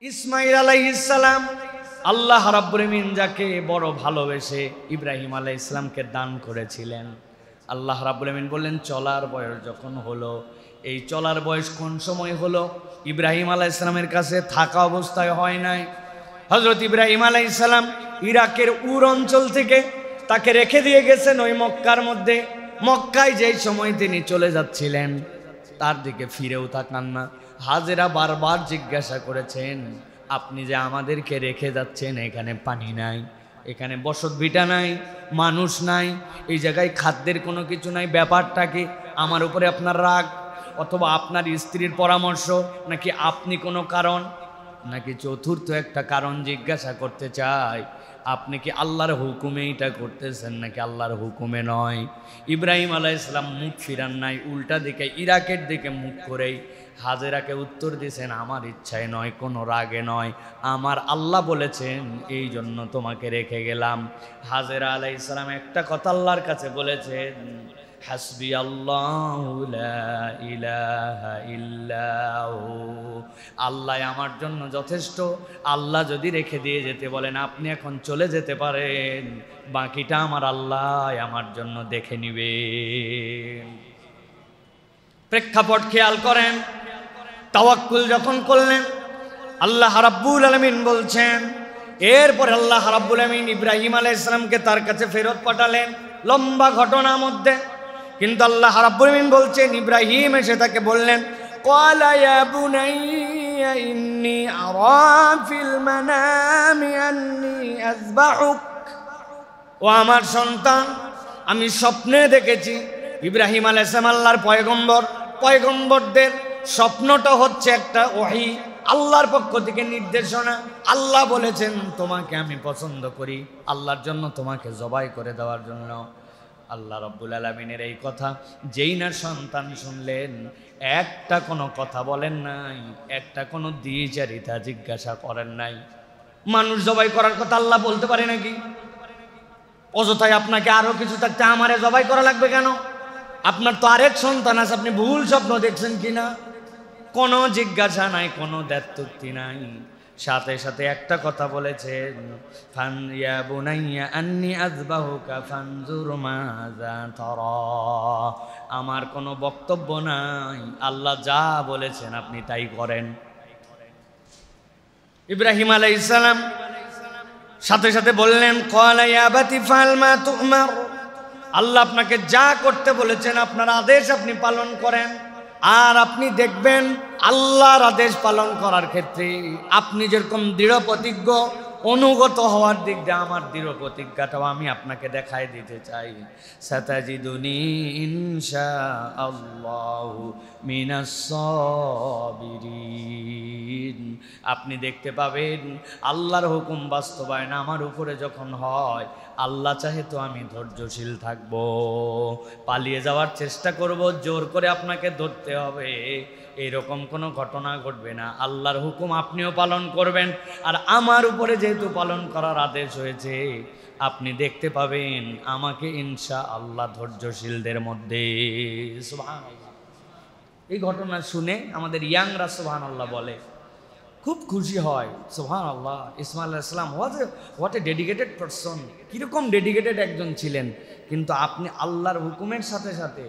ইসমাঈল আলাইহিস সালাম আল্লাহ রাব্বুল আমিন যাকে বড় ভালোবেসে ইব্রাহিম আলাইহিস সালামকে দান করেছিলেন। আল্লাহ রাব্বুল আমিন বললেন চলার বয়স যখন হলো, এই চলার বয়স কোন সময় হলো? ইব্রাহিম আলাইহিস সালামের কাছে থাকা অবস্থায় হয় নাই। হযরত ইব্রাহিম আলাইহিস সালাম ইরাকের উর অঞ্চল থেকে তাকে রেখে দিয়ে গেছেন ওই মক্কার মধ্যে। মক্কায় যেই সময় তিনি চলে যাচ্ছিলেন তার দিকে ফিরেও তাকান না। হাজেরা বারবার জিজ্ঞাসা করেছেন, আপনি যে আমাদেরকে রেখে যাচ্ছেন, এখানে পানি নাই, এখানে বসত ভিটা নাই, মানুষ নাই, এই জায়গায় খাদ্যের কোনো কিছু নাই, ব্যাপারটা কি? আমার উপরে আপনার রাগ, অথবা আপনার স্ত্রীর পরামর্শ, নাকি আপনি কোনো কারণ, নাকি চতুর্থ একটা কারণ জিজ্ঞাসা করতে চাই, আপনি কি আল্লাহর হুকুমে এটা করতেছেন নাকি আল্লাহর হুকুমে নয়? ইব্রাহিম আলাইহিস সালাম মুখ ফিরান নাই, উল্টা দিকে ইরাকের দিকে মুখ করেই হাজেরাকে উত্তর দিয়েছেন, আমার ইচ্ছায় নয়, কোনো রাগে নয়, আমার আল্লাহ বলেছেন এই জন্য তোমাকে রেখে গেলাম। হাজেরা আলাইহিস সালাম একটা কথা আল্লাহর কাছে বলেছেন, হাসবি আল্লাহু লা ইলাহা ইল্লাহু, আল্লাহ আমার জন্য যথেষ্ট। আল্লাহ যদি রেখে দিয়ে যেতে বলেন আপনি এখন চলে যেতে পারেন, বাকিটা আমার আল্লাহ আমার জন্য দেখে নিবে। প্রেক্ষাপট খেয়াল করেন, তাওয়াক্কুল যখন করলেন আল্লাহ রাব্বুল আলামিন বলছেন, এরপর আল্লাহ রাব্বুল আলামিন ইব্রাহিম আলাইহিস সালামকে তার কাছে ফেরত পাঠালেন। লম্বা ঘটনার মধ্যে কিন্তু আল্লাহ রাব্বুল আলামিন বলছেন, ইব্রাহিম এসে তাকে বললেন, ক্বালা ইয়া বুনাইয়া ইন্নী আরা ফিল মানামি আন্নী আযবাহুক, ও আমার সন্তান, আমি স্বপ্নে দেখেছি। ইব্রাহিম আলাইহিস সালাম আল্লাহর পয়গম্বর, পয়গম্বরদের স্বপ্নটা হচ্ছে একটা ওহী, আল্লাহর পক্ষ থেকে নির্দেশনা। আল্লাহ বলেছেন তোমাকে আমি পছন্দ করি, আল্লাহর জন্য তোমাকে জবাই করে দেওয়ার জন্য। আল্লাহ রাব্বুল আলামিনের এই কথা যেই না সন্তান শুনলেন, একটা কোনো কথা বলেন নাই, একটা কোনো দ্বিচারিতা জিজ্ঞাসা করেন নাই। মানুষ জবাই করার কথা আল্লাহ বলতে পারে নাকি? অযথায় আপনাকে আরো কিছু থাকতে আমারে জবাই করা লাগবে কেন? আপনার তো আরেক সন্তান আছে, আপনি ভুল স্বপ্ন দেখছেন কিনা, কোনো জিজ্ঞাসা নাই, কোনো দ্ব্যর্থোক্তি নাই। সাথে সাথে একটা কথা বলেছেন, ফান ইয়া বুনাইয়া আন্নী আযবাহুকা ফানজুর মাযা তারা, আমার কোনো বক্তব্য নাই, আল্লাহ যা বলেছেন আপনি তাই করেন। ইব্রাহিম আলাইহিস সালাম সাথে সাথে বললেন, ক্বালা ইয়া আবাতি ফাল মা তু'মার, আল্লাহ আপনাকে যা করতে বলেছেন আপনার আদেশ আপনি পালন করেন। আর আপনি দেখবেন আল্লাহর আদেশ পালন করার ক্ষেত্রে আপনি যেরকম দৃঢ় প্রতিজ্ঞ, অনুগত হওয়ার দিক দিয়ে আমার দৃঢ় প্রতিজ্ঞাটাও আমি আপনাকে দেখায় দিতে চাই। সাতাজিদুনি ইনশাআল্লাহু মিনাস সাবিরিন, আপনি দেখতে পাবেন আল্লাহর হুকুম বাস্তবায়ন আমার উপরে যখন হয়, আল্লাহ চাহে তো আমি ধৈর্যশীল থাকব, পালিয়ে যাওয়ার চেষ্টা করব, জোর করে আপনাকে ধরতে হবে, এরকম কোনো ঘটনা ঘটবে না। আল্লাহর হুকুম আপনিও পালন করবেন, আর আমার উপরে যেহেতু পালন করার আদেশ হয়েছে, আপনি দেখতে পাবেন আমাকে ইনশাআল্লাহ ধৈর্যশীলদের মধ্যে। সুবহানাল্লাহ। এই ঘটনা শুনে আমাদের ইয়াংরা সুবহানাল্লাহ বলে, খুব খুশি হয়। সুবহানাল্লাহ, ইসমাঈল আলাইহিস সালাম হোয়াট এ ডেডিকেটেড পারসন, কীরকম ডেডিকেটেড একজন ছিলেন। কিন্তু আপনি আল্লাহর হুকুমের সাথে সাথে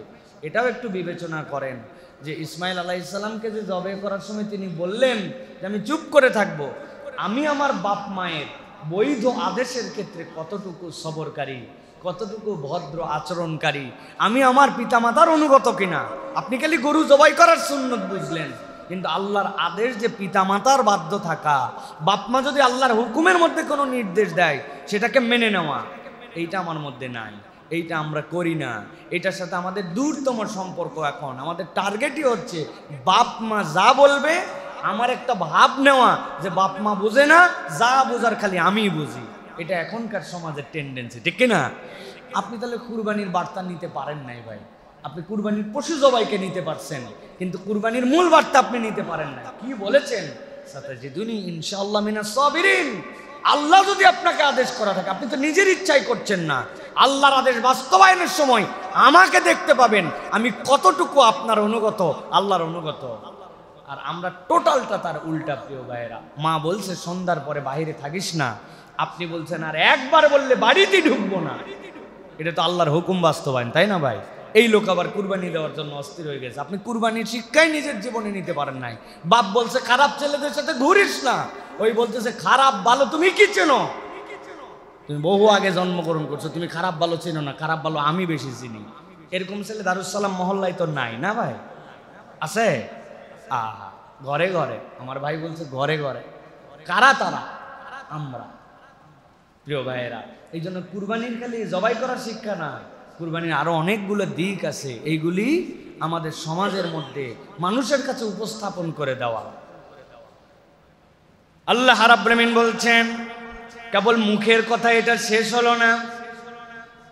এটাও একটু বিবেচনা করেন যে ইসমাঈল আলাইহিস সালামকে যে জবে করার সময় তিনি বললেন যে আমি চুপ করে থাকবো, আমি আমার বাপ মায়ের বৈধ আদেশের ক্ষেত্রে কতটুকু সবরকারী, কতটুকু ভদ্র আচরণকারী, আমি আমার পিতামাতার অনুগত কিনা। আপনি খালি গরু জবাই করার সুন্নত বুঝলেন, কিন্তু আল্লাহর আদেশ যে পিতামাতার বাধ্য থাকা, বাপমা যদি আল্লাহর হুকুমের মধ্যে কোনো নির্দেশ দেয় সেটাকে মেনে নেওয়া, এইটা আমার মধ্যে নাই, এইটা আমরা করি না। এটার সাথে আমাদের দূরতম সম্পর্ক। এখন আমাদের টার্গেটই হচ্ছে বাপ মা যা বলবে আমার একটা ভাব নেওয়া যে বাপ মা বুঝে না, যা বোঝার খালি আমি বুঝি। এটা এখনকার সমাজের টেন্ডেন্সি, ঠিক কিনা? আপনি তাহলে কুরবানির বার্তা নিতে পারেন নাই ভাই। আপনি কুরবানির পশু জবাইকে নিতে পারছেন, কিন্তু কুরবানির মূল বার্তা আপনি নিতে পারেন না। কি বলেছেন? সাতাজিদুনি ইনশাআল্লাহ মিনাস সাবিরিন। আল্লাহ যদি আপনাকে আদেশ করা থাকে, আপনি তো নিজের ইচ্ছাই করছেন না, আল্লাহর আদেশ বাস্তবায়নের সময় আমাকে দেখতে পাবেন আমি কতটুকু আপনার অনুগত, আল্লাহর অনুগত। আর আমরা টোটালটা তার উল্টা। প্রিয় ভাইয়েরা, মা বলছে সন্ধ্যার পরে বাইরে থাকিস না, আপনি বলছেন আর একবার বললে বাড়িতে ঢুকবো না। এটা তো আল্লাহর হুকুম বাস্তবায়ন, তাই না ভাই? এই লোক আবার কুরবানি দেওয়ার জন্য অস্থির হয়ে গেছে। আপনি কুরবানির শিক্ষাই নিজের জীবনে নিতে পারেন নাই। বাপ বলছে খারাপ ছেলেদের সাথে ঘুরিস না, ওই বলতেছে খারাপ ভালো তুমি কি চেনো? তুমি বহু আগে জন্মগ্রহণ করছো, তুমি খারাপ ভালো চেনো না, খারাপ ভালো আমি বেশি চিনি। এরকম ছেলে দারুসালাম মহল্লায় তো নাই, না ভাই? আছে? আহা, ঘরে ঘরে। আমার ভাই বলছে ঘরে ঘরে। কারা তারা? আমরা। প্রিয় ভাইয়েরা, এই জন্য কুরবানির খালি জবাই করার শিক্ষা না, কুরবানির আরো অনেকগুলো দিক আছে, এইগুলি আমাদের সমাজের মধ্যে মানুষের কাছে উপস্থাপন করে দেওয়া। আল্লাহ রাব্বুল আলামিন বলছেন, কেবল মুখের কথা এটা শেষ হলো না,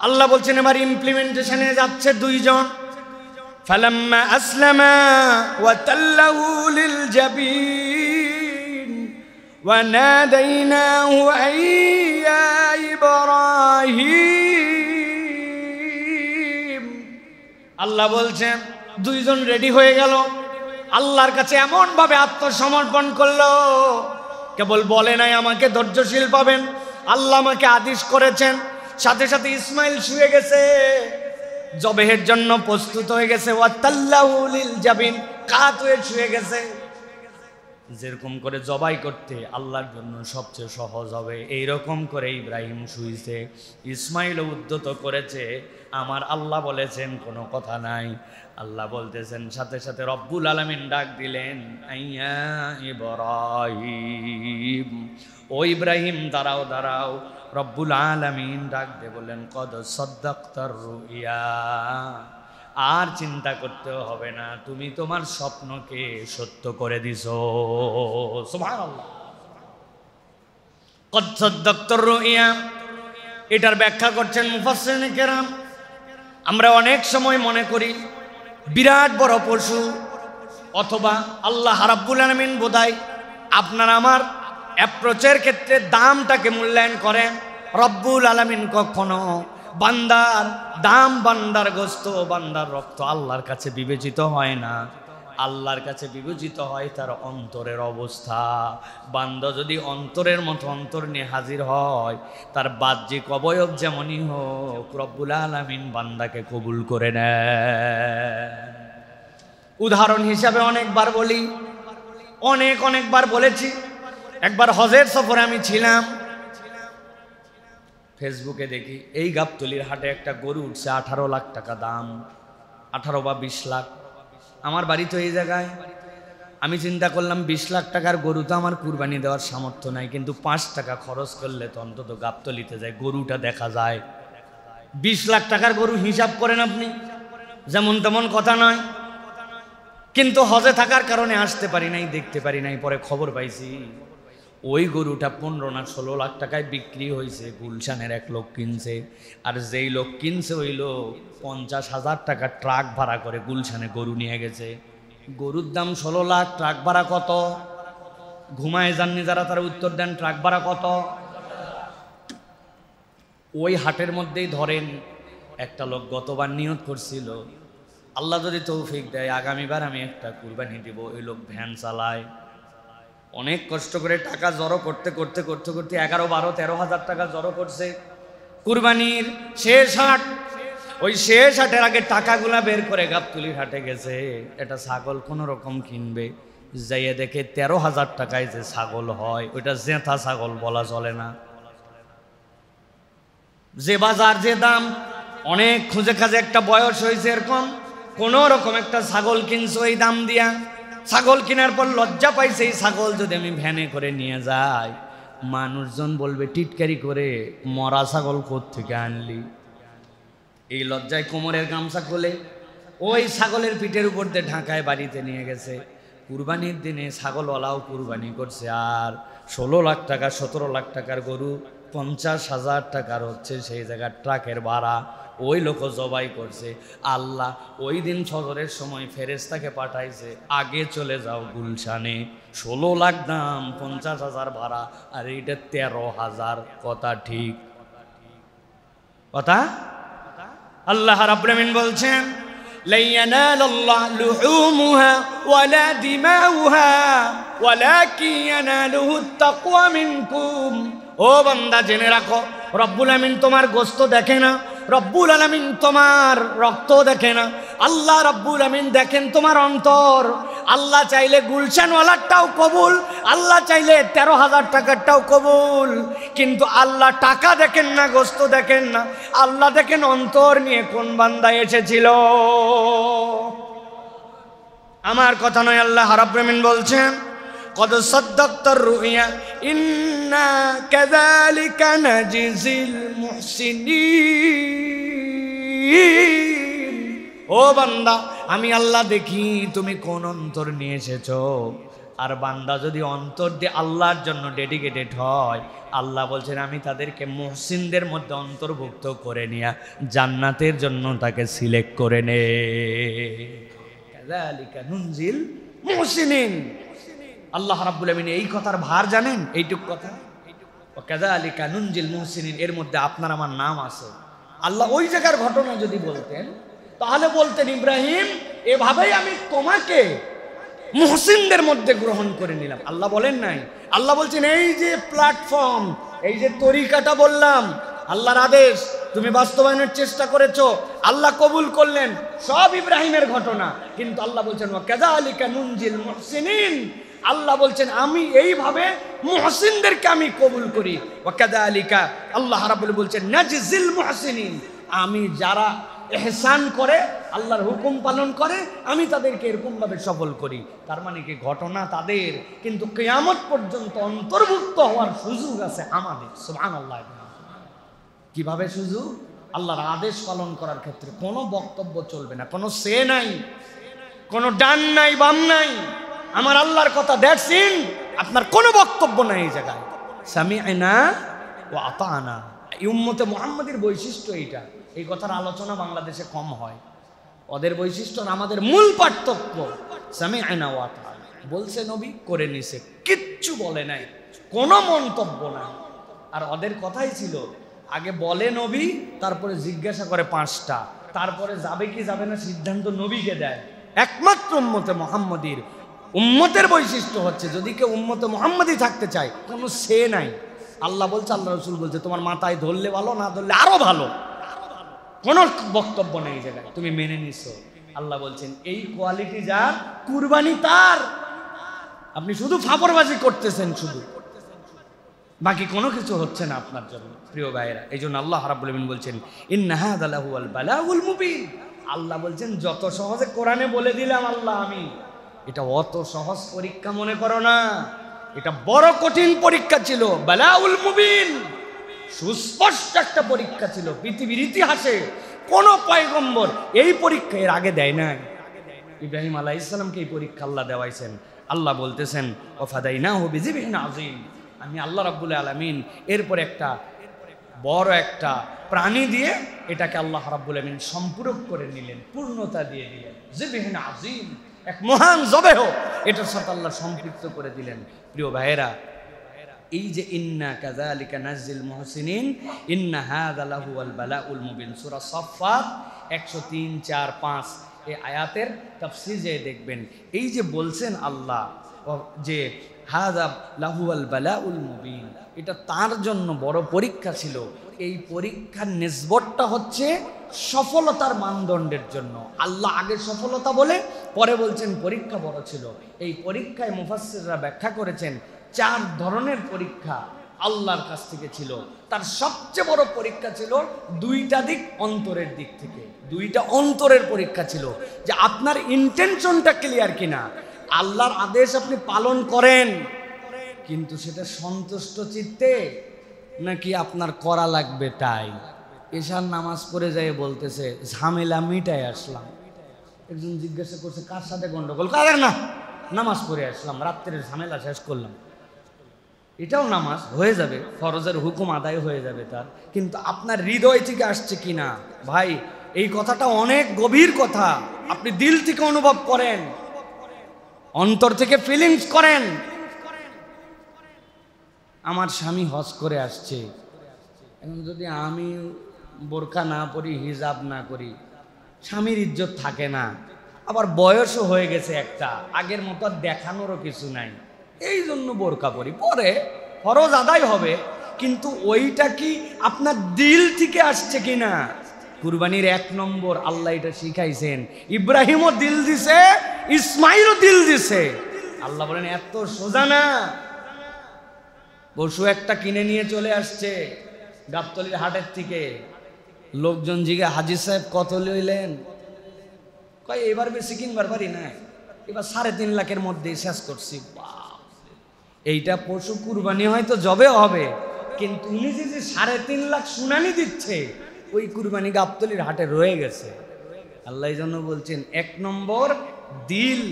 আল্লাহ বলছেন এবার ইমপ্লিমেন্টেশনে যাচ্ছে দুইজন। ফালাম্মা আসলামা ওয়া তাল্লাহু লিল জাবিন ওয়া নাদাইনাহু আইয়া ইব্রাহিম। আল্লাহ বলছেন দুইজন রেডি হয়ে গেল, আল্লাহর কাছে এমন ভাবে আত্মসমর্পণ করলো, কেবল বলে নাই আমাকে ধৈর্যশীল পাবেন, আল্লাহ আমাকে আদেশ করেছেন। সাথে সাথে ইসমাইল শুয়ে গেছে, জবেহের জন্য প্রস্তুত হয়ে গেছে। ওয়াতাল্লাহু লিল জাবিন, কাত হয়ে শুয়ে গেছে। যেরকম করে জবাই করতে আল্লাহর জন্য সবচেয়ে সহজ হবে, এইরকম করে ইব্রাহিম শুইছে, ইসমাইল উদ্যত করেছে। আমার আল্লাহ বলেছেন কোনো কথা নাই। আল্লাহ বলতেছেন, সাথে সাথে রব্বুল আলামিন ডাক দিলেন, আইয়া ইব্রাহিম, ও ইব্রাহিম দাঁড়াও দাঁড়াও। রব্বুল আলামিন ডাক দিয়ে বললেন, কদ সাদ্দাকতার রুইয়া, আর চিন্তা করতে হবে না, তুমি তোমার স্বপ্নকে সত্য করে দিছো। সুবহানাল্লাহ। কদ সাদ্দাকতার রুইয়া, এটার ব্যাখ্যা করছেন মুফাসসিরিনে কেরাম। আমরা অনেক সময় মনে করি বিরাট বড় পশু অথবা আল্লাহ রাব্বুল আলামিন বোধহয় আপনার আমার অ্যাপ্রোচের ক্ষেত্রে দামটাকে মূল্যায়ন করেন। রব্বুল আলামিন কখনো বান্দার দাম, বান্দার গোস্ত, বান্দার রক্ত আল্লাহর কাছে বিবেচিত হয় না। আল্লাহর কাছে বিবেচিত হয় তার অন্তরের অবস্থা। বান্দা যদি অন্তরের মতো অন্তর নিয়ে হাজির হয়, তার বাহ্যিক অবয়ব যেমনই হোক, রব্বুল আলামিন বান্দাকে কবুল করে নেয়। উদাহরণ হিসাবে অনেকবার বলি, অনেকবার বলেছি। একবার হজের সফরে আমি ছিলাম, ফেসবুকে দেখি এই গাবতলির হাটে একটা গরু উঠছে 18 লাখ টাকা দাম, 18 বা 20 লাখ। আমার বাড়ি তো এই জায়গায়। আমি চিন্তা করলাম 20 লাখ টাকার গরু তো আমার কুরবানি দেওয়ার সামর্থ্য নাই, কিন্তু 5 টাকা খরচ করলে তো অন্তত গাবতলিতে যায় গরুটা দেখা যায়। 20 লাখ টাকার গরু হিসাব করেন আপনি, যেমন তেমন কথা নয়। কিন্তু হজে থাকার কারণে আসতে পারি নাই, দেখতে পারি নাই। পরে খবর পাইছি ওই গরুটা 15 না 16 লাখ টাকায় বিক্রি হয়েছে। গুলশানের এক লোক কিনছে, আর যেই লোক কিনছে ওই লোক 50,000 টাকা ট্রাক ভাড়া করে গুলশানে গরু নিয়ে গেছে। গরুর দাম 16 লাখ, ট্রাক ভাড়া কত? ঘুমায় যাননি যারা, তারা উত্তর দেন, ট্রাক ভাড়া কত? ওই হাটের মধ্যেই ধরেন একটা লোক গতবার নিয়ত করছিল, আল্লাহ যদি তৌফিক দেয় আগামীবার আমি একটা কুরবানি দিব। ওই লোক ভ্যান চালায়, অনেক কষ্ট করে টাকা জড়ো করতে 11, 12, 13 হাজার টাকা জড়ো করছে। কুরবানির শেষ হাট, ওই শেষ হাটের আগে টাকাগুলা বের করে গাবতলির হাটে গেছে। এটা ছাগল কোন রকম কিনবে, যাইয়ে দেখে 13,000 টাকায় যে ছাগল হয় ওইটা জেঁথা ছাগল বলা চলে না। যে বাজার যে দাম, অনেক খুঁজে খাজে একটা বয়স হয়েছে এরকম, কোন রকম একটা ছাগল কিনছো এই দাম দিয়া। ছাগল কেনার পর লজ্জা পাইছে, এই ছাগল যদি আমি ভ্যানে করে নিয়ে যাই মানুষজন বলবে টিটকারি করে, মরা ছাগল কোত্থেকে আনলি। এই লজ্জায় কোমরের গামছা খুলে ওই ছাগলের পিঠের উপর দিয়ে ঢাকায় বাড়িতে নিয়ে গেছে। কুরবানির দিনে ছাগলওয়ালাও কুরবানি করছে, আর 16 লাখ টাকা 17 লাখ টাকার গরু 50,000 টাকার হচ্ছে সেই জায়গার ট্রাকের ভাড়া। ওই লোক জবাই করছে। আল্লাহ ওই দিন ফজরের সময় ফেরেশতাকে পাঠাইছে, আগে চলে যাও গুলশানে, 16 লাখ দাম, 50,000 ভাড়া, আর এইটা 13,000। কথা ঠিক? কথা? আল্লাহ রাব্বুল আলামিন বলছেন, লা ইয়ানালাল্লাহু লুহুমুহা ওয়ালা দিমাউহা ওয়ালাকিন ইয়ানালুহুত তাকওয়া মিনকুম। ও বান্দা জেনে রাখো, রব্বুল আমিন তোমার গোশত দেখে না, রব্বুল আলামিন তোমার রক্ত দেখে না, আল্লাহ রব্বুল আমিন দেখেন তোমার অন্তর। আল্লাহ চাইলে গুলশানওয়ালারটাও কবুল, আল্লাহ চাইলে 13,000 টাকারটাও কবুল, কিন্তু আল্লাহ টাকা দেখেন না, গোশত দেখেন না, আল্লাহ দেখেন অন্তর নিয়ে কোন বান্দা এসেছিল। আমার কথা নয়, আল্লাহ রাব্বুল আমিন বলছেন কদ সাদ্দাক্তার রুইয়া ইন্না কাযালিকা নাজিজিল মুহসিনিন। ও বান্দা, আমি আল্লাহ দেখি তুমি কোন অন্তর নিয়ে এসেছো। আর বান্দা যদি অন্তর দিয়ে আল্লাহর জন্য ডেডিকেটেড হয়, আল্লাহ বলছেন আমি তাদেরকে মুহসিনদের মধ্যে অন্তর্ভুক্ত করে নিয়ে জান্নাতের জন্য তাকে সিলেক্ট করে নে। কাযালিকা নুনজিল মুহসিনিন। আল্লাহ রাব্বুল আমিন এই কথার ভার জানেন, এইটুক কথা। কাযালিকা নুনজিল মুহসিনিন, এর মধ্যে আপনার আমার নাম আছে। আল্লাহ ওই জায়গার ঘটনা যদি বলতেন, তাহলে বলতেন ইব্রাহিম এভাবেই আমি তোমাকে মুহসিনদের মধ্যে গ্রহণ করে নিলাম। আল্লাহ বলেন নাই, আল্লাহ বলছেন এই যে প্ল্যাটফর্ম, এই যে তরিকাটা বললাম, আল্লাহর আদেশ তুমি বাস্তবায়নের চেষ্টা করেছো, আল্লাহ কবুল করলেন, সব ইব্রাহিমের ঘটনা। কিন্তু আল্লাহ বলছেন ওয়া কাযালিকা নুনজিল মুহসিনিন, আল্লাহ বলছেন আমি এইভাবে মুহসিনদেরকে আমি কবুল করি। ওয়া কাযালিকা আল্লাহ রাব্বুল বলছেন নাজিজিল মুহসিনিন, আমি যারা ইহসান করে, আল্লাহর হুকুম পালন করে, আমি তাদেরকে এরকম ভাবে সফল করি। তার মানে কি ঘটনা তাদের, কিন্তু কিয়ামত পর্যন্ত অন্তর্ভুক্ত হওয়ার সুযোগ আছে আমাদের। সুবহানাল্লাহ। কিভাবে সুযোগ? আল্লাহর আদেশ পালন করার ক্ষেত্রে কোনো বক্তব্য চলবে না, কোনো সে নাই, কোনো ডান নাই বাম নাই, আমার আল্লাহর কথা দ্যাটস ইন, আপনার কোনো বক্তব্য নাই এই জায়গায়। সামি'না ওয়া আতা'না, এই উম্মতে মুহাম্মাদীর বৈশিষ্ট্য এইটা। এই কথার আলোচনা বাংলাদেশে কম হয়। ওদের বৈশিষ্ট্য আর আমাদের মূল পার্থক্য সামি'না ওয়া আতা'না। বলছে নবী, করে নিছে, কিচ্ছু বলে নাই, কোনো মন্তব্য নাই। আর ওদের কথাই ছিল আগে বলে নবী, তারপরে জিজ্ঞাসা করে 5টা, তারপরে যাবে কি যাবে না সিদ্ধান্ত নবীকে দেয়। একমাত্র উম্মতে মুহাম্মাদীর উম্মতের বৈশিষ্ট্য হচ্ছে যদি কেউ উম্মতে মুহাম্মাদী থাকতে চায়, কোনো সে নাই। আল্লাহ বলছে, আল্লাহ রাসূল বলছে, তোমার মাথায় ধরলে ভালো, না ধরলে আরো ভালো, কোনো বক্তব্য নেই এই জায়গায়, তুমি মেনে নিছো। আল্লাহ বলছেন এই কোয়ালিটি যার, কুরবানি তার। আপনি শুধু ফাপড়বাজি করতেছেন, শুধু বাকি কোনো কিছু হচ্ছে না আপনার জন্য। প্রিয় ভাইয়েরা, এই জন্য আল্লাহ রাব্বুল আমিন বলছেন ইন্না হাযা লাহুয়াল বালাগুল মুবিন। আল্লাহ বলছেন যত সহজে কোরআনে বলে দিলাম আল্লাহ আমি, এটা অত সহজ পরীক্ষা মনে করো না, এটা বড় কঠিন পরীক্ষা ছিল। বালাউল মুবিন, সুস্পষ্ট একটা পরীক্ষা ছিল। পৃথিবীর ইতিহাসে কোন পয়গম্বর এই পরীক্ষা এর আগে দেয় নাই। ইব্রাহিম আলাইহিস সালামকে এই পরীক্ষা আল্লাহ দেওয়াইছেন। আল্লাহ বলতেছেন ওয়াফাদাইনাহু বিযিবহিন আযীম, আমি আল্লাহ রাব্বুল আলামিন এরপর একটা বড় একটা প্রাণী দিয়ে এটাকে আল্লাহ রাব্বুল আমিন সম্পূরক করে নিলেন, পূর্ণতা দিয়ে দিলেন। যিবহিন আযীম, এক মহান জবেহ, এটার সাথে আল্লাহ সম্পৃক্ত করে দিলেন। প্রিয় ভাইয়েরা, এই যে ইন্না কাযালিকা নাজিল মুহসিনিন ইন্না হাযা লাহুয়াল বালাউল মুবিন, সূরা সাফফাত 103, 4, 5 এই আয়াতের তাফসীর যে দেখবেন, এই যে বলছেন আল্লাহ যে হাযা লাহুয়াল বালাউল মুবিন, এটা তার জন্য বড় পরীক্ষা ছিল। এই পরীক্ষার নিসবতটা হচ্ছে সফলতার মানদণ্ডের জন্য। আল্লাহ আগে সফলতা বলে পরে বলছেন পরীক্ষা বড় ছিল। এই পরীক্ষায় মুফাসসিররা ব্যাখ্যা করেছেন 4 ধরনের পরীক্ষা আল্লাহর কাছ থেকে ছিল। তার সবচেয়ে বড় পরীক্ষা ছিল 2টা দিক, অন্তরের দিক থেকে 2টা অন্তরের পরীক্ষা ছিল, যে আপনার ইন্টেনশনটা ক্লিয়ার কিনা, আল্লাহর আদেশ আপনি পালন করেন কিন্তু সেটা সন্তুষ্ট চিত্তে নাকি আপনার করা লাগবে তাই। এশার নামাজ পড়ে যায় বলতেছে ঝামেলা মিটাই আসলাম। একজন জিজ্ঞাসা করছে কার সাথে গন্ডগোল? কার না, নামাজ পড়ে আসলাম, রাত্রের ঝামেলা শেষ করলাম। এটাও নামাজ হয়ে যাবে, ফরজের হুকুম আদায় হয়ে যাবে তার, কিন্তু আপনার হৃদয় থেকে আসছে কিনা। ভাই, এই কথাটা অনেক গভীর কথা, আপনি দিল থেকে অনুভব করেন, অন্তর থেকে ফিলিংস করেন। আমার স্বামী হজ করে আসছে, এখন যদি আমি বোরকা না পরি, হিজাব না করি, স্বামীর ইজ্জত থাকে না, আবার বয়সও হয়ে গেছে একটা, আগের মতো আর দেখানোরও কিছু নাই, এই জন্য বোরকা পরি। পরে ফরজ আদায় হবে, কিন্তু ওইটা কি আপনার দিল থেকে আসছে কিনা? কুরবানির 1 নম্বর আল্লাহ এটা শিখাইছেন। ইব্রাহিমও দিল দিছে, ইসমাইলও দিল দিছে। আল্লাহ বলেন এত সোজা না। পশু একটা কিনে নিয়ে চলে আসছে গাবতলির হাটের থেকে, লোকজন জিগে হাজি সাহেব কত লইলেন? কয় এবার বেশি কিনবার পারি না, এবার 3.5 লাখের মধ্যেই শেষ করছি। এইটা পশু কুরবানি হয়তো জবে হবে, কিন্তু উনি যে 3.5 লাখ শুনানি দিচ্ছে, ওই কুরবানি গাবতলির হাটে রয়ে গেছে। আল্লাহ এই জন্য বলছেন 1 নম্বর দিল,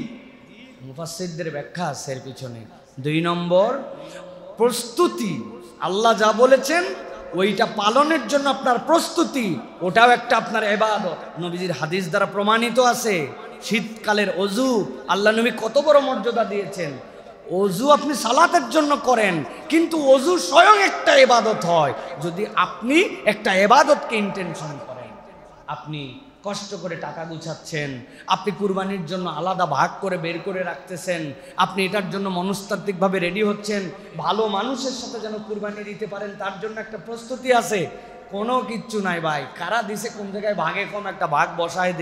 মুফাসসিরদের ব্যাখ্যা আছে এর পিছনে। 2 নম্বর প্রস্তুতি, আল্লাহ যা বলেছেন ওইটা পালনের জন্য আপনার প্রস্তুতি, ওটাও একটা আপনার ইবাদত। নবীজির হাদিস দ্বারা প্রমাণিত আছে, শীতকালের অজু আল্লাহ নবী কত বড় মর্যাদা দিয়েছেন। অজু আপনি সালাতের জন্য করেন, কিন্তু অজু স্বয়ং একটা ইবাদত হয় যদি আপনি একটা ইবাদতকে ইন্টেনশন করেন। আপনি কষ্ট করে টাকা গুছাচ্ছেন, আপনি কুরবানির জন্য আলাদা ভাগ করে বের করে রাখতেছেন, আপনি এটার জন্য মনস্তাত্ত্বিকভাবে রেডি হচ্ছেন, ভালো মানুষের সাথে যেন কুরবানি দিতে পারেন, তার জন্য একটা প্রস্তুতি আছে। কোনো কিচ্ছু নাই ভাই, কারা দিছে কোন জায়গায় ভাগে কম একটা ভাগ বসায়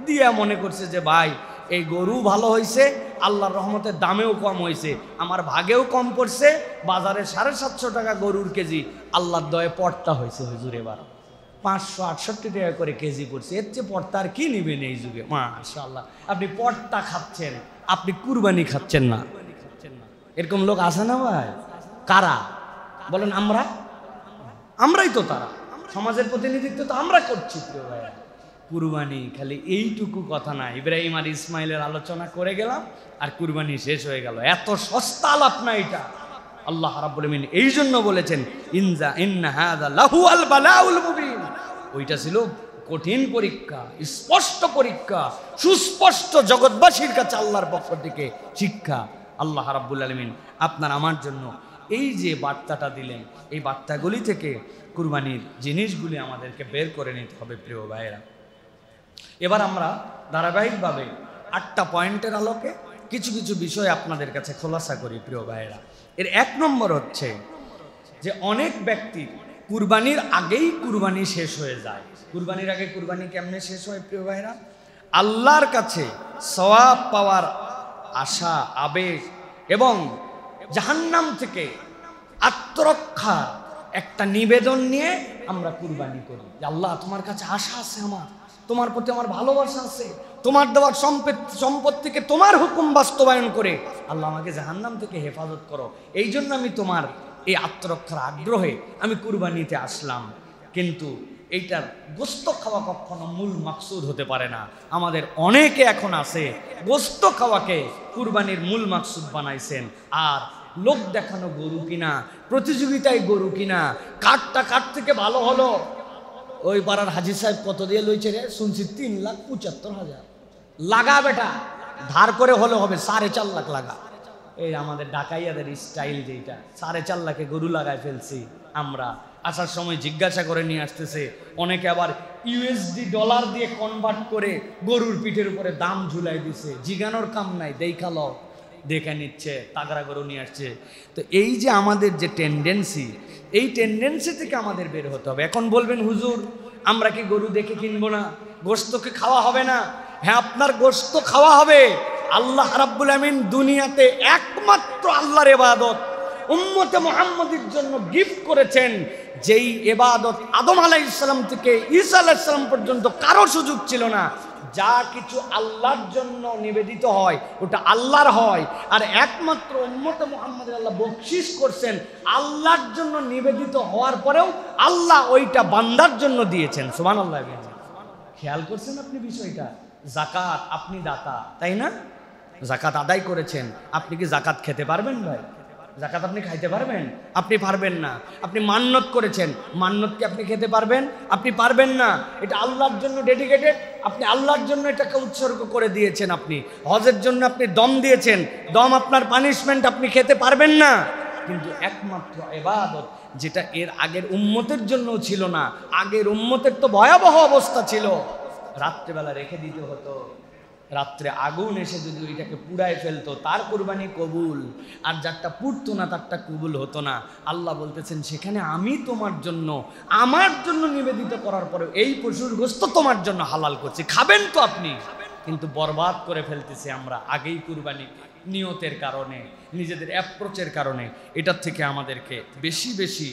দিয়া মনে করছে যে ভাই এই গরু ভালো হয়েছে, আল্লাহর রহমতের দামেও কম হয়েছে, আমার ভাগেও কম পড়ছে, বাজারে 750 টাকা গরুর কেজি, আল্লাহর দয়ে পড়তা হয়েছে হুজুর এবার 568 টাকা করে কেজি পড়ছে, এর চেয়ে পড়তা আর কি নিবেন এই যুগে? মাশাআল্লাহ, আপনি পড়তা খাচ্ছেন, আপনি কুরবানি খাচ্ছেন না। এরকম লোক আছে না ভাই? কারা বলেন? আমরাই তো তারা, সমাজের প্রতিনিধিত্ব তো আমরা করছি। প্রিয় ভাই, কুরবানি খালি এইটুকু কথা না, ইব্রাহিম আর ইসমাইলের আলোচনা করে গেলাম আর কুরবানি শেষ হয়ে গেল। এত সস্তা লাভ না এটা। আল্লাহ রাব্বুল আমিন এই জন্য বলেছেন ইন্না হাযা লাহুল বালাউল মুবিন, ওইটা ছিল কঠিন পরীক্ষা, স্পষ্ট পরীক্ষা, সুস্পষ্ট জগৎবাসীর কাছে আল্লাহর পক্ষ থেকে শিক্ষা। আল্লাহ রাব্বুল আমিন আপনার আমার জন্য এই যে বার্তাটা দিলেন, এই বার্তাগুলি থেকে কুরবানির জিনিসগুলি আমাদেরকে বের করে নিতে হবে। প্রিয় ভাইয়েরা, এবার আমরা ধারাবাহিকভাবে 8টা পয়েন্টের আলোকে কিছু কিছু বিষয় আপনাদের কাছে খোলাসা করি। প্রিয় ভাইয়েরা, এর 1 নম্বর হচ্ছে যে অনেক ব্যক্তির কুরবানির আগেই কুরবানি শেষ হয়ে যায়। কুরবানির আগে কুরবানি কেমনে শেষ হয়? প্রিয় ভাইয়েরা, আল্লাহর কাছে সওয়াব পাওয়ার আশা, আবেগ এবং জাহান্নাম থেকে আত্মরক্ষার একটা নিবেদন নিয়ে আমরা কুরবানি করি। আল্লাহ, তোমার কাছে আশা আছে, আমার তোমার প্রতি আমার ভালোবাসা আছে, তোমার দেওয়ার সম্পত্তিকে তোমার হুকুম বাস্তবায়ন করে আল্লাহ আমাকে জাহান্নাম থেকে হেফাজত করো, এই জন্য আমি তোমার এই আত্মরক্ষার আগ্রহে আমি কুরবানিতে আসলাম। কিন্তু এইটার গোস্ত খাওয়া কখনো মূল মাকসুদ হতে পারে না। আমাদের অনেকে এখন আছে গোস্ত খাওয়াকে কুরবানির মূল মাকসুদ বানাইছেন, আর লোক দেখানো গরু কিনা, প্রতিযোগিতায় গরু কিনা, কাঠ থেকে ভালো হলো। ওই পাড়ার হাজি সাহেব কত দিয়ে লইছে রে? শুনছি 3,75,000। লাগা বেটা, ধার করে হলে হবে 4.5 লাখ লাগা। এই আমাদের ঢাকাইয়াদের স্টাইল, যেটা 4.5 লাখে গরু লাগায় ফেলছি আমরা। আসার সময় জিজ্ঞাসা করে নিয়ে আসতেছে, অনেকে আবার ইউএসডি ডলার দিয়ে কনভার্ট করে গরুর পিঠের উপরে দাম ঝুলাই দিছে, জিগানোর কাম নাই, দেখালো দেখে নিচ্ছে, তাগড়া গরু নিয়ে আসছে। তো এই যে আমাদের যে টেন্ডেন্সি, এই টেন্ডেন্সি থেকে আমাদের বের হতে হবে। এখন বলবেন হুজুর আমরা কি গরু দেখে কিনবো না, গোশতকে খাওয়া হবে না? হ্যাঁ, আপনার গোশত খাওয়া হবে। আল্লাহ রাব্বুল আমিন দুনিয়াতে একমাত্র আল্লাহর ইবাদত উম্মতে মুহাম্মাদের জন্য গিফট করেছেন, যেই ইবাদত আদম আলাইহিস সালাম থেকে ঈসা আলাইহিস সালাম পর্যন্ত কারো সুযোগ ছিল না। যা কিছু আল্লাহর জন্য নিবেদিত হয় ওটা আল্লাহর হয়, আর একমাত্র উম্মতে মুহাম্মাদের আল্লাহ বকশিশ করছেন আল্লাহর জন্য নিবেদিত হওয়ার পরেও আল্লাহ ওইটা বান্দার জন্য দিয়েছেন। সুবহানাল্লাহ। খেয়াল করছেন আপনি বিষয়টা? যাকাত, আপনি দাতা, তাই না? যাকাত আদায় করেছেন, আপনি কি যাকাত খেতে পারবেন ভাই? যাকাত আপনি খাইতে পারবেন? আপনি পারবেন না। আপনি মান্নত করেছেন, মান্নত কি আপনি খেতে পারবেন? আপনি পারবেন না। এটা আল্লাহর জন্য ডেডিকেটেড, আপনি আল্লাহর জন্য এটাকে উৎসর্গ করে দিয়েছেন। আপনি হজের জন্য আপনি দম দিয়েছেন, দম আপনার পানিশমেন্ট, আপনি খেতে পারবেন না। কিন্তু একমাত্র ইবাদত যেটা এর আগের উম্মতের জন্য ছিল না, আগের উম্মতের তো ভয়াবহ অবস্থা ছিল, রাত্রেবেলা রেখে দিতে হতো, রাত্রে আগুন এসে যদি ওইটাকে পুড়ায় ফেলতো তার কুরবানি কবুল, আর যারটা পুড়তো না তারটা কবুল হতো না। আল্লাহ বলতেছেন সেখানে আমি তোমার জন্য, আমার জন্য নিবেদিত করার পরে এই পশুর গোশত তোমার জন্য হালাল করছি, খাবেন তো আপনি, কিন্তু বরবাদ করে ফেলতেছি আমরা আগেই কুরবানি নিয়তের কারণে, নিজেদের অ্যাপ্রোচের কারণে। এটার থেকে আমাদেরকে বেশি বেশি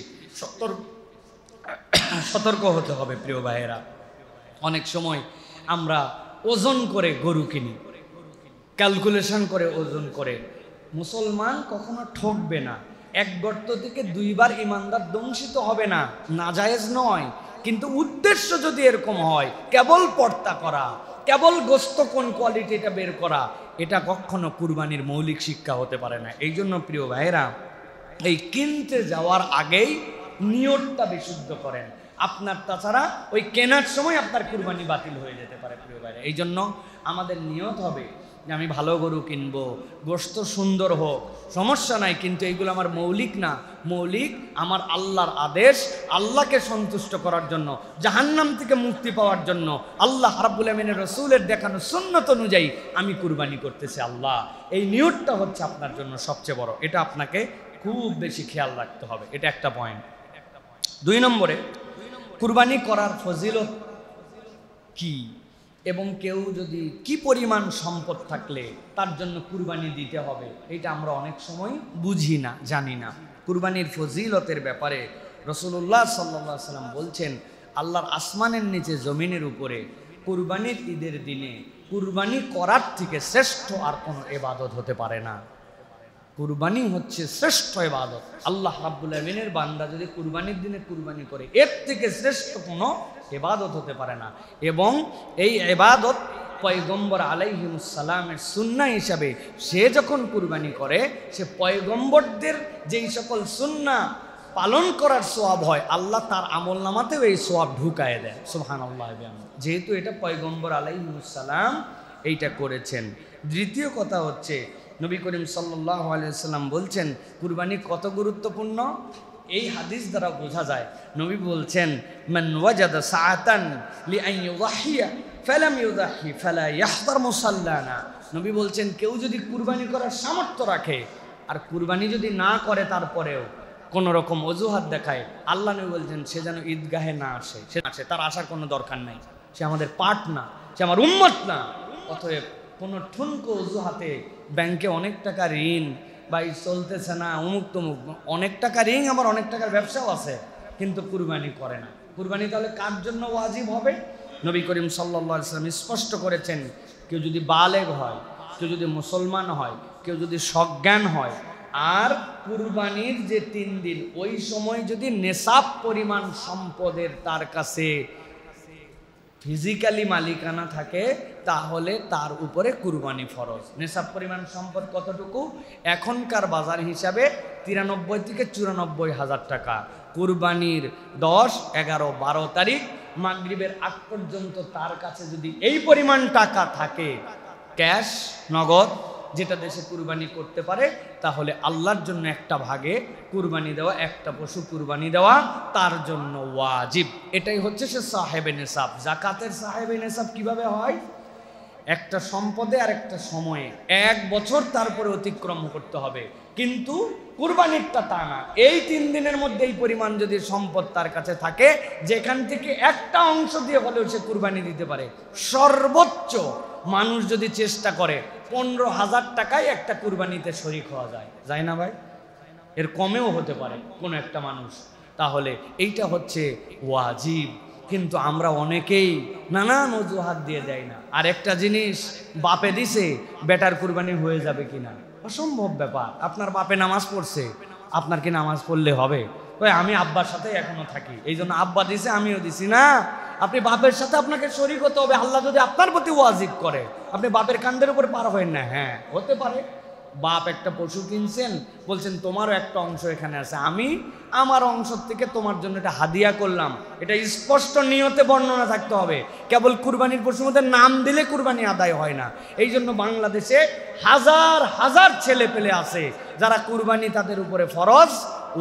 সতর্ক হতে হবে প্রিয় ভাইয়েরা। অনেক সময় আমরা ওজন করে গরু কিনি, ক্যালকুলেশন করে ওজন করে। মুসলমান কখনো ঠকবে না, এক গর্ত থেকে দুইবার ইমানদার দংশিত হবে না, নাজায়েজ নয়, কিন্তু উদ্দেশ্য যদি এরকম হয় কেবল পর্তা করা, কেবল গোস্ত কোন কোয়ালিটি এটা বের করা, এটা কখনো কুরবানির মৌলিক শিক্ষা হতে পারে না। এই জন্য প্রিয় ভাইয়েরা, এই কিনতে যাওয়ার আগেই নিয়তটা বিশুদ্ধ করেন আপনার, তাছাড়া ওই কেনার সময় আপনার কুরবানি বাতিল হয়ে যেতে পারে প্রিয় ভাইরা। এই জন্য আমাদের নিয়ত হবে যে আমি ভালো গরু কিনবো, গোশত সুন্দর হোক, সমস্যা নাই, কিন্তু এইগুলো আমার মৌলিক না। মৌলিক আমার আল্লাহর আদেশ, আল্লাহকে সন্তুষ্ট করার জন্য, জাহান্নাম থেকে মুক্তি পাওয়ার জন্য, আল্লাহ রাব্বুল আমিনের রাসূলের দেখানো সুন্নত অনুযায়ী আমি কুরবানি করতেছি আল্লাহ, এই নিয়তটা হচ্ছে আপনার জন্য সবচেয়ে বড়। এটা আপনাকে খুব বেশি খেয়াল রাখতে হবে, এটা একটা পয়েন্ট। 2 নম্বরে, কুরবানি করার ফজিলত কি, এবং কেউ যদি কি পরিমাণ সম্পদ থাকলে তার জন্য কুরবানি দিতে হবে, এটা আমরা অনেক সময় বুঝি না, জানি না। কুরবানির ফজিলতের ব্যাপারে রাসূলুল্লাহ সাল্লাল্লাহু আলাইহি ওয়াসাল্লাম বলছেন, আল্লাহর আসমানের নিচে জমিনের উপরে কুরবানির ঈদের দিনে কুরবানি করার থেকে শ্রেষ্ঠ আর কোনো ইবাদত হতে পারে না। কুরবানি হচ্ছে শ্রেষ্ঠ ইবাদত। আল্লাহ রাব্বুল আমিনের বান্দা যদি কুরবানির দিনে কুরবানি করে, এর থেকে শ্রেষ্ঠ কোনো ইবাদত হতে পারে না। এবং এই ইবাদত পয়গম্বর আলাইহিস সালামের সুন্নাহ হিসাবে সে যখন কুরবানি করে, সে পয়গম্বরদের যেই সকল সুন্নাহ পালন করার সওয়াব হয়, আল্লাহ তার আমলনামাতেও এই সওয়াব ঢুকায় দেয়। সুবহানাল্লাহ। যেহেতু এটা পয়গম্বর আলাইহিস সালাম এইটা করেছেন। দ্বিতীয় কথা হচ্ছে, নবী করিম সাল্লাল্লাহু আলাইহি ওয়াসাল্লাম বলছেন কুরবানি কত গুরুত্বপূর্ণ, এই হাদিস দ্বারা বোঝা যায়। নবী বলছেন, মান ওয়াজাদা সাআতান লিআন ইউযাহিয়া ফালাম ইউযাহি ফালা ইয়াহদার মুসাল্লানা। নবী বলছেন, কেউ যদি কুরবানি করার সামর্থ্য রাখে আর কুরবানি যদি না করে, তারপরেও কোন রকম অজুহাত দেখায়, আল্লাহ নবী বলছেন সে যেন ঈদগাহে না আসে, তার আসার কোনো দরকার নাই, সে আমাদের পার্ট না, সে আমার উম্মত না। অতএব কোনো ঠুনকো অজুহাতে ব্যাংকে অনেক টাকা ঋণ, বা চলতেছে না, অমুক তমুক, অনেক টাকা ঋণ, আমার অনেক টাকার ব্যবসাও আছে, কিন্তু কুরবানি করে না। কুরবানি তাহলে কার জন্য ওয়াজিব হবে? নবী করিম সাল্লাল্লাহু আলাইহি ওয়াসাল্লাম স্পষ্ট করেছেন, কেউ যদি বালেগ হয়, কেউ যদি মুসলমান হয়, কেউ যদি সজ্ঞান হয়, আর কুরবানির যে 3 দিন ওই সময় যদি নেশাব পরিমাণ সম্পদের তার কাছে ফিজিক্যালি মালিকানা থাকে, তাহলে তার উপরে কুরবানি ফরজ। নেশাব পরিমাণ সম্পদ কতটুকু? এখনকার বাজার হিসাবে 93 থেকে 94 হাজার টাকা। কুরবানির 10, 11, 12 তারিখ মাগরিবের আগ পর্যন্ত তার কাছে যদি এই পরিমাণ টাকা থাকে, ক্যাশ, নগদ, যেটা দেশে কুরবানি করতে পারে, তাহলে আল্লাহর জন্য একটা ভাগে কুরবানি দেওয়া, একটা পশু কুরবানি দেওয়া তার জন্য ওয়াজিব। এটাই হচ্ছে সে সাহেবে নেশাব। জাকাতের সাহেবে নেশাব কিভাবে হয়? একটা সম্পদে আর একটা সময়ে 1 বছর তারপরে অতিক্রম করতে হবে, কিন্তু কুরবানিরটা তা না। এই 3 দিনের মধ্যে এই পরিমাণ যদি সম্পদ তার কাছে থাকে, যেখান থেকে একটা অংশ দিয়ে হলেও সে কুরবানি দিতে পারে। সর্বোচ্চ মানুষ যদি চেষ্টা করে 15,000 টাকায় একটা কুরবানিতে শরীক হওয়া যায়, যায় না ভাই? এর কমেও হতে পারে কোনো একটা মানুষ। তাহলে এইটা হচ্ছে ওয়াজিব, কিন্তু আমরা অনেকেই নানান অজুহাত দিয়ে দেয় না। আর একটা জিনিস, বাপে দিছে, বেটার কুরবানি হয়ে যাবে কিনা, অসম্ভব ব্যাপার। আপনার বাপে নামাজ পড়ছে, আপনার কি নামাজ পড়লে হবে? ওই আমি আব্বার সাথে এখনো থাকি, এই জন্য আব্বা দিছে আমিও দিছি না। আপনি বাপের সাথে আপনাকে শরীক হতে হবে। আল্লাহ যদি আপনার প্রতি ওয়াজিব করে, আপনি বাপের কান্দের উপর পার হবেন না। হ্যাঁ, হতে পারে বাপ একটা পশু কিনছেন, বলছেন তোমারও একটা অংশ এখানে আছে, আমি আমার অংশ থেকে তোমার জন্য এটা হাদিয়া করলাম। এটা স্পষ্ট নিয়তে বর্ণনা থাকতে হবে। কেবল কুরবানির পশুর মধ্যে নাম দিলে কুরবানি আদায় হয় না। এই জন্য বাংলাদেশে হাজার হাজার ছেলে পেলে আছে যারা কুরবানি তাদের উপরে ফরজ,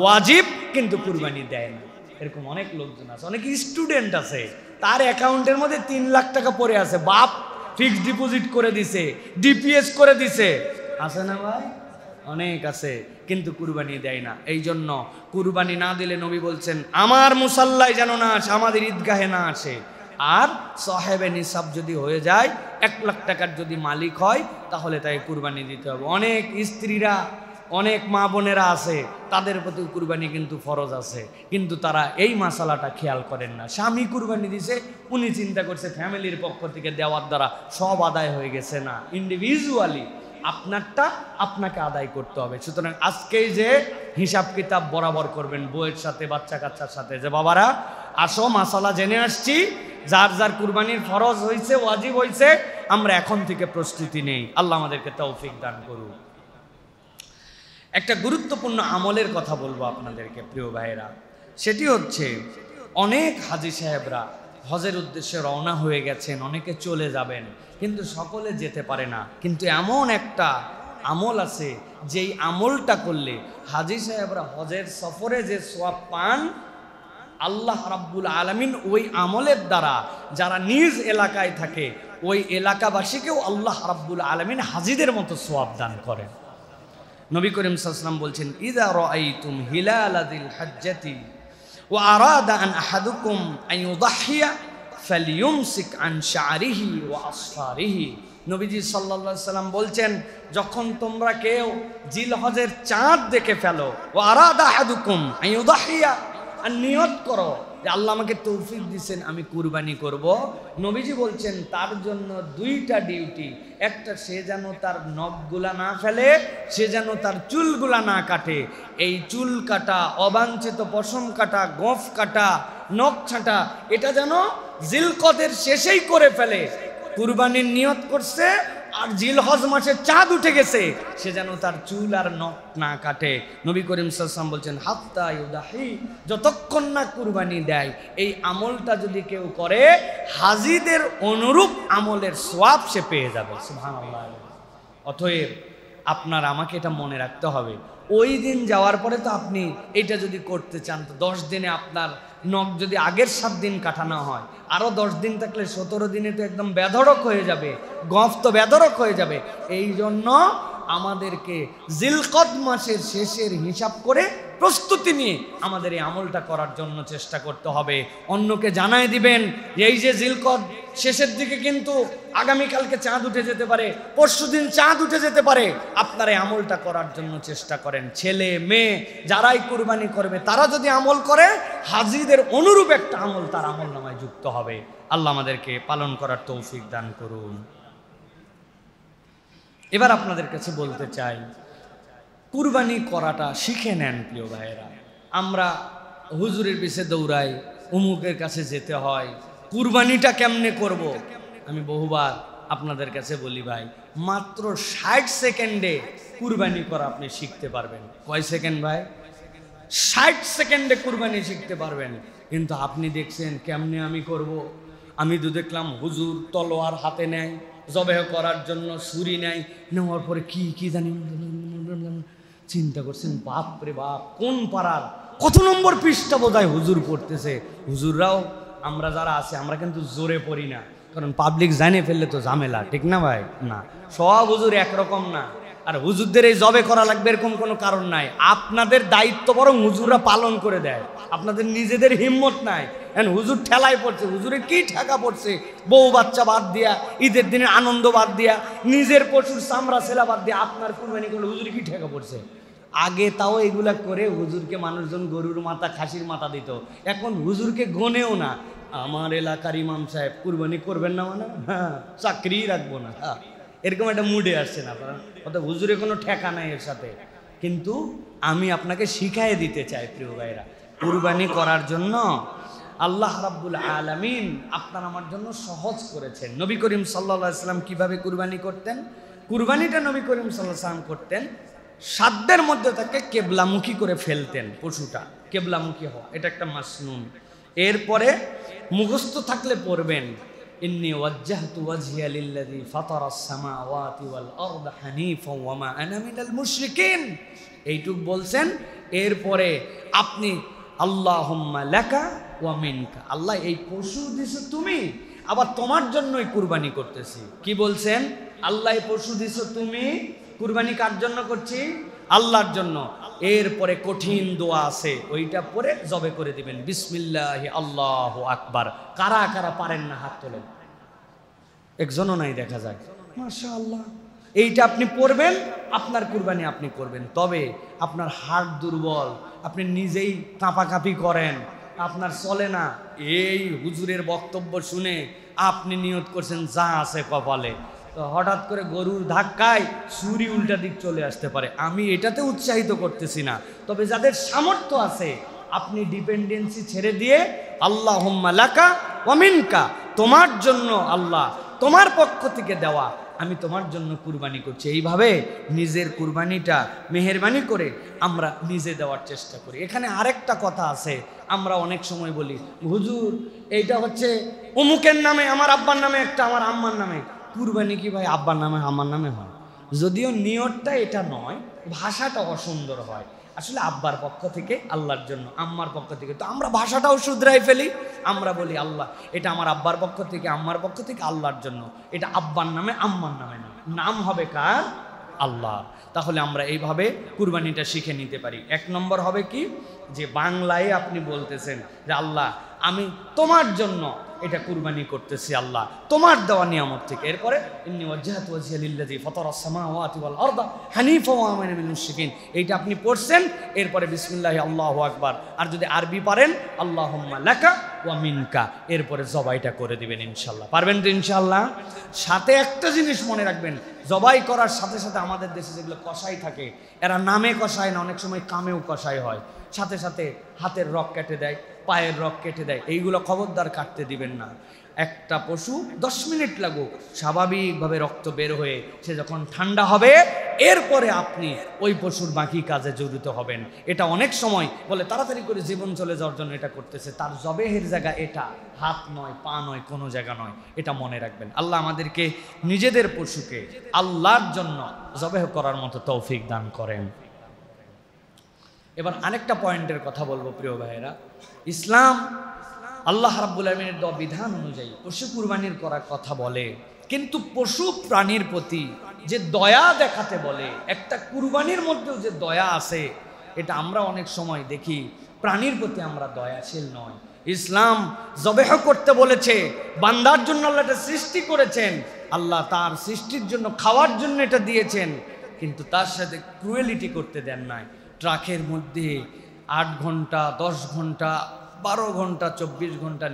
ওয়াজিব, কিন্তু কুরবানি দেয় না। এরকম অনেক লোকজন আছে, অনেক স্টুডেন্ট আছে তার অ্যাকাউন্টের মধ্যে 3 লাখ টাকা পড়ে আছে, বাপ ফিক্সড ডিপোজিট করে দিছে, ডিপিএস করে দিছে, আছে না ভাই? অনেক আছে, কিন্তু কুরবানি দেয় না। এই জন্য কুরবানি না দিলে নবী বলছেন আমার মুসাল্লায় যেন না আসে, আমাদের ঈদগাহে না আসে। আর সাহেবে নিসাব যদি হয়ে যায়, 1 লাখ টাকার যদি মালিক হয়, তাহলে তাই কুরবানি দিতে হবে। অনেক স্ত্রীরা, অনেক মা বোনেরা আছে, তাদের প্রতি কুরবানি কিন্তু ফরজ আছে, কিন্তু তারা এই মাসালাটা খেয়াল করেন না। স্বামী কুরবানি দিছে, উনি চিন্তা করছে ফ্যামিলির পক্ষ থেকে দেওয়ার দ্বারা সব আদায় হয়ে গেছে। না, ইন্ডিভিজুয়ালি আপনারটা আপনাকে আদায় করতে হবে। সুতরাং আজকেই যে হিসাব কিতাব বরাবর করবেন বউয়ের সাথে, বাচ্চা কাচ্চার সাথে, যে বাবারা আসো মাসালা জেনে আসছি, যার যার কুরবানির ফরজ হয়েছে, ওয়াজিব হয়েছে, আমরা এখন থেকে প্রস্তুতি নেই। আল্লাহ আমাদেরকে তৌফিক দান করুন। একটা গুরুত্বপূর্ণ আমলের কথা বলবো আপনাদেরকে প্রিয় ভাইয়েরা, সেটি হচ্ছে অনেক হাজী সাহেবরা হজের উদ্দেশ্যে রওনা হয়ে গেছেন, অনেকে চলে যাবেন, কিন্তু সকলে যেতে পারে না। কিন্তু এমন একটা আমল আছে, যেই আমলটা করলে হাজী সাহেবরা হজের সফরে যে সওয়াব পান, আল্লাহ রাব্বুল আলামিন ওই আমলের দ্বারা যারা নিজ এলাকায় থাকে ওই এলাকাবাসীকেও আল্লাহ রাব্বুল আলামিন হাজীদের মতো সওয়াব দান করেন। নবী করিম সাল্লাল্লাহু আলাইহি ওয়াসাল্লাম বলছেন, ইযা রাআইতুম হিলালাযিল হাজ্জাতি ওয়া আরাদা আন আহাদুকুম আন ইউদাহহিয়া ফালইউমসিক আন শা'রিহি ওয়া আসফারিহি। নবীজি সাল্লাল্লাহু আলাইহি ওয়াসাল্লাম বলছেন, যখন তোমরা কেউ জিলহজের চাঁদ দেখে ফেলো, ওয়া আরাদা আহাদুকুম আন ইউদাহহিয়া, আর নিয়ত করো যে আল্লাহ আমাকে তৌফিক দিয়েছেন, আমি কুরবানি করব। নবীজি বলছেন তার জন্য 2টা ডিউটি, একটা সে যেন তার নখগুলা না ফেলে, সে যেন তার চুলগুলা না কাটে। এই চুল কাটা, অবাঞ্ছিত পশম কাটা, গোঁফ কাটা, নখ ছাঁটা, এটা যেন জিলকদের শেষেই করে ফেলে। কুরবানির নিয়ত করছে আর জিলহজ মাসে চাঁদ উঠে গেছে, সে যেন তার চুল আর নখ না কাটে। নবী করিম সাল্লাল্লাহু আলাইহি ওয়াসাল্লাম বলছেন হাত্তা ইউদাহি, যতক্ষণ না কুরবানি দেয়। এই আমলটা যদি কেউ করে, হাজীদের অনুরূপ আমলের সওয়াব সে পেয়ে যাবে। সুবহানাল্লাহ। অতএব আপনার আমাকে এটা মনে রাখতে হবে, ওই দিন যাওয়ার পরে তো আপনি এটা যদি করতে চান, তো 10 দিনে আপনার নখ যদি আগের 7 দিন কাটানো হয়, আরও 10 দিন থাকলে 17 দিনে তো একদম বেধড়ক হয়ে যাবে, গফ তো বেধড়ক হয়ে যাবে। এই জন্য আমাদেরকে জিলকদ মাসের শেষের হিসাব করে প্রস্তুতি নিয়ে আমাদের এই আমলটা করার জন্য চেষ্টা করতে হবে। অন্যকে জানায় দিবেন এই যে জিলকদ শেষের দিকে কিন্তু আগামীকালকে চাঁদ উঠে যেতে পারে, পরশুদিন চাঁদ উঠে যেতে পারে, আপনারা এই আমলটা করার জন্য চেষ্টা করেন। ছেলে মেয়ে যারাই কুরবানি করবে তারা যদি আমল করে, হাজীদের অনুরূপ একটা আমল তার আমল নামায় যুক্ত হবে। আল্লাহ আমাদেরকে পালন করার তৌফিক দান করুন। এবার আপনাদের কাছে বলতে চাই, কুরবানি করাটা শিখে নেন প্রিয় ভাইয়েরা। আমরা হুজুরের পিছে দৌড়াই, অমুকের কাছে যেতে হয়, কুরবানিটা কেমনে করব। আমি বহুবার আপনাদের কাছে বলি ভাই, মাত্র 60 সেকেন্ডে কুরবানি করা আপনি শিখতে পারবেন। কয় সেকেন্ড ভাই? 60 সেকেন্ডে কুরবানি শিখতে পারবেন। কিন্তু আপনি দেখছেন কেমনে আমি করব। আমি তো দেখলাম হুজুর তলোয়ার হাতে নেয়, জবেহ করার জন্য ছুরি নেয়, নেওয়ার পরে কি কি জানি চিন্তা করছেন, বাপ রে বাপ, কোন পাড়ার কত নম্বর পৃষ্ঠা বোধহয় হুজুর পড়তেছে। হুজুররাও আমরা যারা আছে আমরা কিন্তু জোরে পড়ি না, কারণ পাবলিক জানে ফেললে তো ঝামেলা, ঠিক না ভাই? না, সব হুজুর একরকম না। আর হুজুরদের এই জবে করা লাগবে এরকম কোনো কারণ নাই। আপনাদের দায়িত্ব বরং হুজুররা পালন করে দেয়, আপনাদের নিজেদের হিম্মত নাই। হুজুর ঠেলায় পড়ছে, হুজুরের কি ঠেকা পড়ছে, বউ বাচ্চা বাদ দিয়া, ঈদের দিনের আনন্দ বাদ দিয়া, নিজের পশুর চামড়া ছেলা বাদ দিয়া আপনার কুরবানি করলে হুজুর কি ঠেকা পড়ছে। আগে তাও এগুলা করে হুজুরকে মানুষজন গরুর মাথা, খাসির মাথা দিত, এখন হুজুরকে গনেও না। আমার এলাকার ইমাম সাহেব কুরবানি করবেন না মানে হ্যাঁ চাকরি রাখবো না, এরকম একটা মুডে আসছে না, অর্থাৎ হুজুরে কোনো ঠেকা নাই এর সাথে। কিন্তু আমি আপনাকে শিখাই দিতে চাই প্রিয় ভাইরা, কুরবানি করার জন্য আল্লাহ রাব্বুল আলামিন আপনার আমার জন্য সহজ করেছেন। নবী করিম সাল্লাল্লাহু আলাইহি ওয়াসাল্লাম কিভাবে কুরবানি করতেন? কুরবানিটা নবী করিম সাল্লাল্লাহু আলাইহি ওয়াসাল্লাম করতেন, সাধ্যের মধ্যে তাকে কেবলামুখী করে ফেলতেন, পশুটা কেবলামুখী হওয়া, এটা একটা মাসনুন। এরপরে মুখস্থ থাকলে পড়বেন, ইন্নী ওয়াজ্জাহতু ওয়াজহিয়া লিল্লাযী ফাতারাস সামাওয়াতি ওয়াল আরদা হানিফা ওয়া মা আনা মিনাল মুশরিকিন, এইটুক বলছেন। এরপরে আপনি আল্লাহুম্মা লাকা ওয়া মিনকা। আল্লাহ এই পশু দিছো তুমি, আবার তোমার জন্যই কুরবানি করতেছি। কি বলছেন? আল্লাহ এই পশু দিছো তুমি, কুরবানি কার জন্য করছি? আল্লাহর জন্য। এরপরে কঠিন দোয়া আছে, ওইটা পরে জবে করে দিবেন, বিসমিল্লাহি আল্লাহু আকবার। কারা কারা পারেন না হাত তোলেন, একজনও নাই দেখা যায়, মাশাআল্লাহ। এইটা আপনি পড়বেন, আপনার কুরবানি আপনি করবেন। তবে আপনার হাড় দুর্বল, আপনি নিজেই কাঁপাকাঁপি করেন, আপনার চলে না, এই হুজুরের বক্তব্য শুনে আপনি নিয়ত করছেন যা আছে কপালে, তো হঠাৎ করে গরুর ধাক্কায় ছুরি উল্টা দিক চলে আসতে পারে। আমি এটাতে উৎসাহিত করতেছি না, তবে যাদের সামর্থ্য আছে আপনি ডিপেন্ডেন্সি ছেড়ে দিয়ে আল্লাহুম্মা লাকা ওয়া মিনকা, তোমার জন্য আল্লাহ, তোমার পক্ষ থেকে দেওয়া, আমি তোমার জন্য কুরবানি করছি। এইভাবে নিজের কুরবানিটা মেহেরবানি করে আমরা নিজে দেওয়ার চেষ্টা করি। এখানে আরেকটা কথা আছে, আমরা অনেক সময় বলি হুজুর এইটা হচ্ছে অমুকের নামে, আমার আব্বার নামে একটা, আমার আম্মার নামে। কুরবানি কি ভাই আব্বার নামে আমার নামে হয়? যদিও নিয়তটা এটা নয়, ভাষাটা অসুন্দর হয়। আসলে আব্বার পক্ষ থেকে আল্লাহর জন্য, আম্মার পক্ষ থেকে, তো আমরা ভাষাটাও শুধরাই ফেলি, আমরা বলি আল্লাহ এটা আমার আব্বার পক্ষ থেকে, আম্মার পক্ষ থেকে আল্লাহর জন্য, এটা আব্বার নামে আম্মার নামে না, নাম হবে কার? আল্লাহ। তাহলে আমরা এইভাবে কুরবানিটা শিখে নিতে পারি। এক নম্বর হবে কি, যে বাংলায় আপনি বলতেছেন যে আল্লাহ আমি তোমার জন্য এটা কুরবানি করতেছি, আল্লাহ তোমার দেওয়া নিয়ামত থেকে। এরপরে ইন্নী ওয়াজ্জাহতু ওয়াজহিয়া লিল্লাযী ফাতারাস সামাওয়াতি ওয়াল আরদা হানিফা ওয়া মা আনা মিনাল মুশরিকিন, এইটা আপনি পড়ছেন। এরপরে বিসমিল্লাহি আল্লাহু আকবার, আর যদি আরবি পারেন আল্লাহুম্মা লাকা ওয়া মিনকা, এরপরে জবাইটা করে দিবেন ইনশাআল্লাহ। পারবেন তো ইনশাআল্লাহ? সাথে একটা জিনিস মনে রাখবেন, জবাই করার সাথে সাথে আমাদের দেশে যেগুলো কসাই থাকে, এরা নামে কসায় না, অনেক সময় কামেও কসাই হয়, সাথে সাথে হাতের রক কেটে দেয়, পায়ের রক কেটে দেয়, এইগুলো খবরদার কাটতে দিবেন না। একটা পশু 10 মিনিট লাগুক স্বাভাবিকভাবে রক্ত বের হয়ে সে যখন ঠান্ডা হবে, এরপরে আপনি ওই পশুর বাকি কাজে জড়িত হবেন। এটা অনেক সময় বলে তাড়াতাড়ি করে জীবন চলে যাওয়ার জন্য এটা করতেছে, তার জবেহের জায়গা এটা, হাত নয়, পা নয়, কোনো জায়গা নয়, এটা মনে রাখবেন। আল্লাহ আমাদেরকে নিজেদের পশুকে আল্লাহর জন্য জবেহ করার মতো তৌফিক দান করেন। এবার আরেকটা পয়েন্টের কথা বলবো প্রিয় ভাইয়েরা, ইসলাম আল্লাহ রাব্বুল আলামিনের দেওয়া বিধান অনুযায়ী পশু কুরবানির করার কথা বলে, কিন্তু পশু প্রাণীর প্রতি যে দয়া দেখাতে বলে, একটা কুরবানির মধ্যেও যে দয়া আছে, এটা আমরা অনেক সময় দেখি প্রাণীর প্রতি আমরা দয়াশীল নয়। ইসলাম জবেহ করতে বলেছে, বান্দার জন্য আল্লাহ এটা সৃষ্টি করেছেন, আল্লাহ তার সৃষ্টির জন্য খাওয়ার জন্য এটা দিয়েছেন, কিন্তু তার সাথে ক্রুয়েলিটি করতে দেন নাই। ট্রাকের মধ্যে 8 ঘন্টা 10 ঘন্টা 12 ঘন্টা 24 ঘন্টা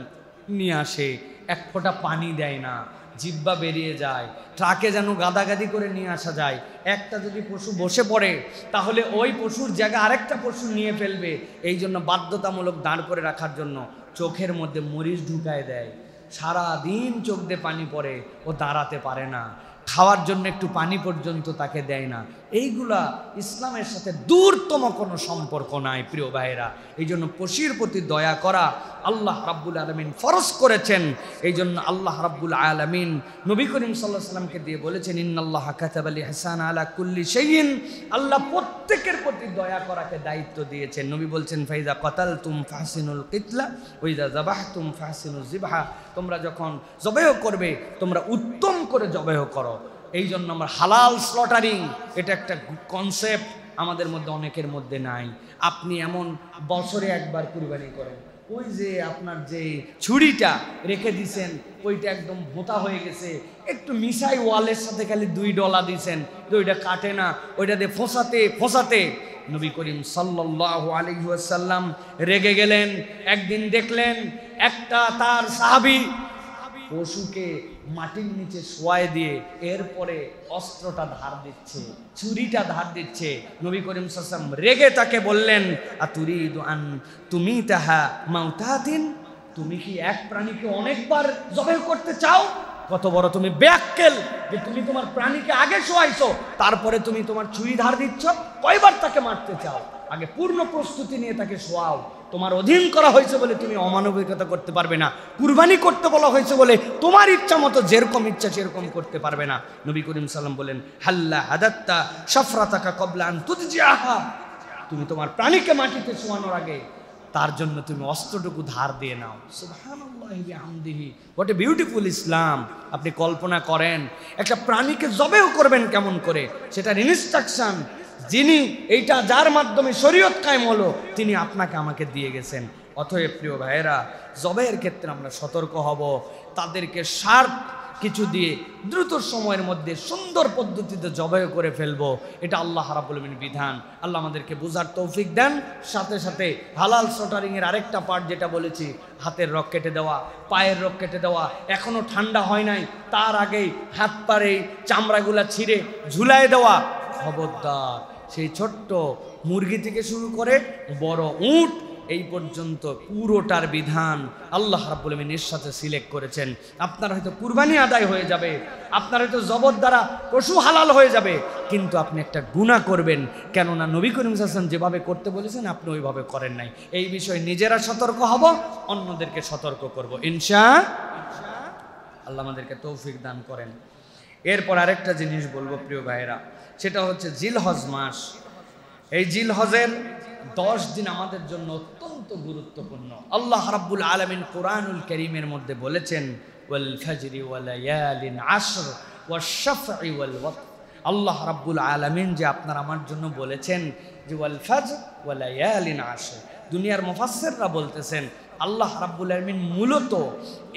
নিয়ে আসে, এক ফোঁটা পানি দেয় না, জিব্বা বেরিয়ে যায়, ট্রাকে যেন গাদাগাদি করে নিয়ে আসা যায়। একটা যদি পশু বসে পড়ে তাহলে ওই পশুর জায়গা আরেকটা পশু নিয়ে ফেলবে, এই জন্য বাধ্যতামূলক দাঁড় করে রাখার জন্য চোখের মধ্যে মরিচ ঢুকায় দেয়, সারা দিন চোখ দিয়ে পানি পড়ে, ও দাঁড়াতে পারে না, খাওয়ার জন্য একটু পানি পর্যন্ত তাকে দেয় না। এইগুলা ইসলামের সাথে দূরতম কোনো সম্পর্ক নাই প্রিয় ভাইয়েরা। এই জন্য পশুর প্রতি দয়া করা আল্লাহ রাব্বুল আলামিন ফরজ করেছেন। এই জন্য আল্লাহ রাব্বুল আলামিন নবী করিম সাল্লাল্লাহু আলাইহি সাল্লামকে দিয়ে বলেছেন, ইন্নাল্লাহা কাতাবাল ইহসানা আলা কুল্লি শাইইন, আল্লাহ প্রত্যেকের প্রতি দয়া করাকে দায়িত্ব দিয়েছেন। নবী বলছেন, ফাইজা কাতালতুম ফাহসিনুল কিতলা ওয়া ইযা যাবাহতুম ফাহসিনুজ যিবহা, তোমরা যখন জবেহ করবে তোমরা উত্তম করে জবেহ করো। এই জন্য আমরা হালাল স্লটারিং, এটা একটা কনসেপ্ট আমাদের মধ্যে অনেকের মধ্যে নাই। আপনি এমন বছরে একবার কুরবানি করেন, ওই যে আপনার যে ছুরিটা রেখে দিছেন ওইটা একদম ভোঁতা হয়ে গেছে, একটু মিশাই ওয়ালের সাথে খালি $2 দিছেন, ওইটা কাটে না, ওইটা দিয়ে ফোঁসাতে ফোঁসাতে নবী করিম সাল্লাল্লাহু আলাইহি ওয়াসাল্লাম রেগে গেলেন। একদিন দেখলেন একটা তার সাহাবী পশুকে মাটির নিচে শোয়ায় দিয়ে এরপরে অস্ত্রটা ধার দিচ্ছে, ছুরিটা ধার দিচ্ছে। নবী করিম সাল্লাল্লাহু আলাইহি ওয়াসাল্লাম রেগে তাকে বললেন, আতুরিদু আন তুমিতাহা মাউতাতিন, তুমি কি এক প্রাণীকে অনেকবার জবেহ করতে চাও? কত বড় তুমি বেয়াক্কেল যে তুমি তোমার প্রাণীকে আগে শোয়াইছো, তারপরে তুমি তোমার ছুরি ধার দিচ্ছ। কয়বার তাকে মারতে চাও? আগে পূর্ণ প্রস্তুতি নিয়ে তাকে শোয়াও। তোমার অধীন করা হয়েছে বলে তুমি অমানবিকতা করতে পারবে না, কুরবানি করতে বলা হয়েছে বলে তোমার ইচ্ছা মতো যেরকম ইচ্ছা সেরকম করতে পারবে না। নবী করিম সাল্লাম বলেন, হাল্লা হাদাত্তা শাফরাতাকা ক্বাবলা আন তুদজিআহা, তুমি তোমার প্রাণীকে মাটিতে শোয়ানোর আগে তার জন্য তুমি অস্ত্রটুকু ধার দিয়ে নাও। সুবহানাল্লাহি বিহামদিহি, হোয়াট এ বিউটিফুল ইসলাম। আপনি কল্পনা করেন একটা প্রাণীকে জবেও করবেন কেমন করে, সেটার ইনস্ট্রাকশন যিনি এইটা যার মাধ্যমে শরীয়ত কায়েম হলো তিনি আপনাকে আমাকে দিয়ে গেছেন। অতএব প্রিয় ভাইয়েরা, জবের ক্ষেত্রে আমরা সতর্ক হব, তাদেরকে শার্প কিছু দিয়ে দ্রুত সময়ের মধ্যে সুন্দর পদ্ধতিতে জবাই করে ফেলবো, এটা আল্লাহ রাব্বুল আলামিনের বিধান। আল্লাহ আমাদেরকে বোঝার তৌফিক দেন। সাথে সাথে হালাল স্লটারিংয়ের আরেকটা পার্ট যেটা বলেছি, হাতের রক কেটে দেওয়া, পায়ের রক কেটে দেওয়া, এখনো ঠান্ডা হয় নাই তার আগেই হাত পার এই চামড়াগুলা ছিঁড়ে ঝুলায় দেওয়া। খবরদার, সেই ছোট্ট মুরগি থেকে শুরু করে বড় উট এই পর্যন্ত পুরোটার বিধান আল্লাহ রাব্বুল আলামিনের সাথে সিলেক্ট করেছেন। আপনার হয়তো কুরবানি আদায় হয়ে যাবে, আপনার হয়তো জবর দ্বারা পশু হালাল হয়ে যাবে, কিন্তু আপনি একটা গুনাহ করবেন, কেননা নবী করিম সাল্লাল্লাহু আলাইহি ওয়াসাল্লাম যেভাবে করতে বলেছেন আপনি ওইভাবে করেন নাই। এই বিষয়ে নিজেরা সতর্ক হব, অন্যদেরকে সতর্ক করব ইনশাআল্লাহ। আল্লাহ আমাদেরকে তৌফিক দান করেন। এরপর আরেকটা জিনিস বলবো প্রিয় ভাইয়েরা, সেটা হচ্ছে জিলহজ মাস। এই জিলহজের 10 দিন আমাদের জন্য অত্যন্ত গুরুত্বপূর্ণ। আল্লাহ রাব্বুল আলামিন কোরআনুল কারীমের মধ্যে বলেছেন, ওয়াল ফাজরি ওয়া লায়ালিন আশর ওয়াশ শাফঈ ওয়াল ওয়াতর। আল্লাহ রাব্বুল আলামিন যে আপনার আমার জন্য বলেছেন যে ওয়াল ফাজর ওয়া লায়ালিন আশর, দুনিয়ার মুফাসসিররা বলতেছেন আল্লাহ রাব্বুল আলামিন মূলত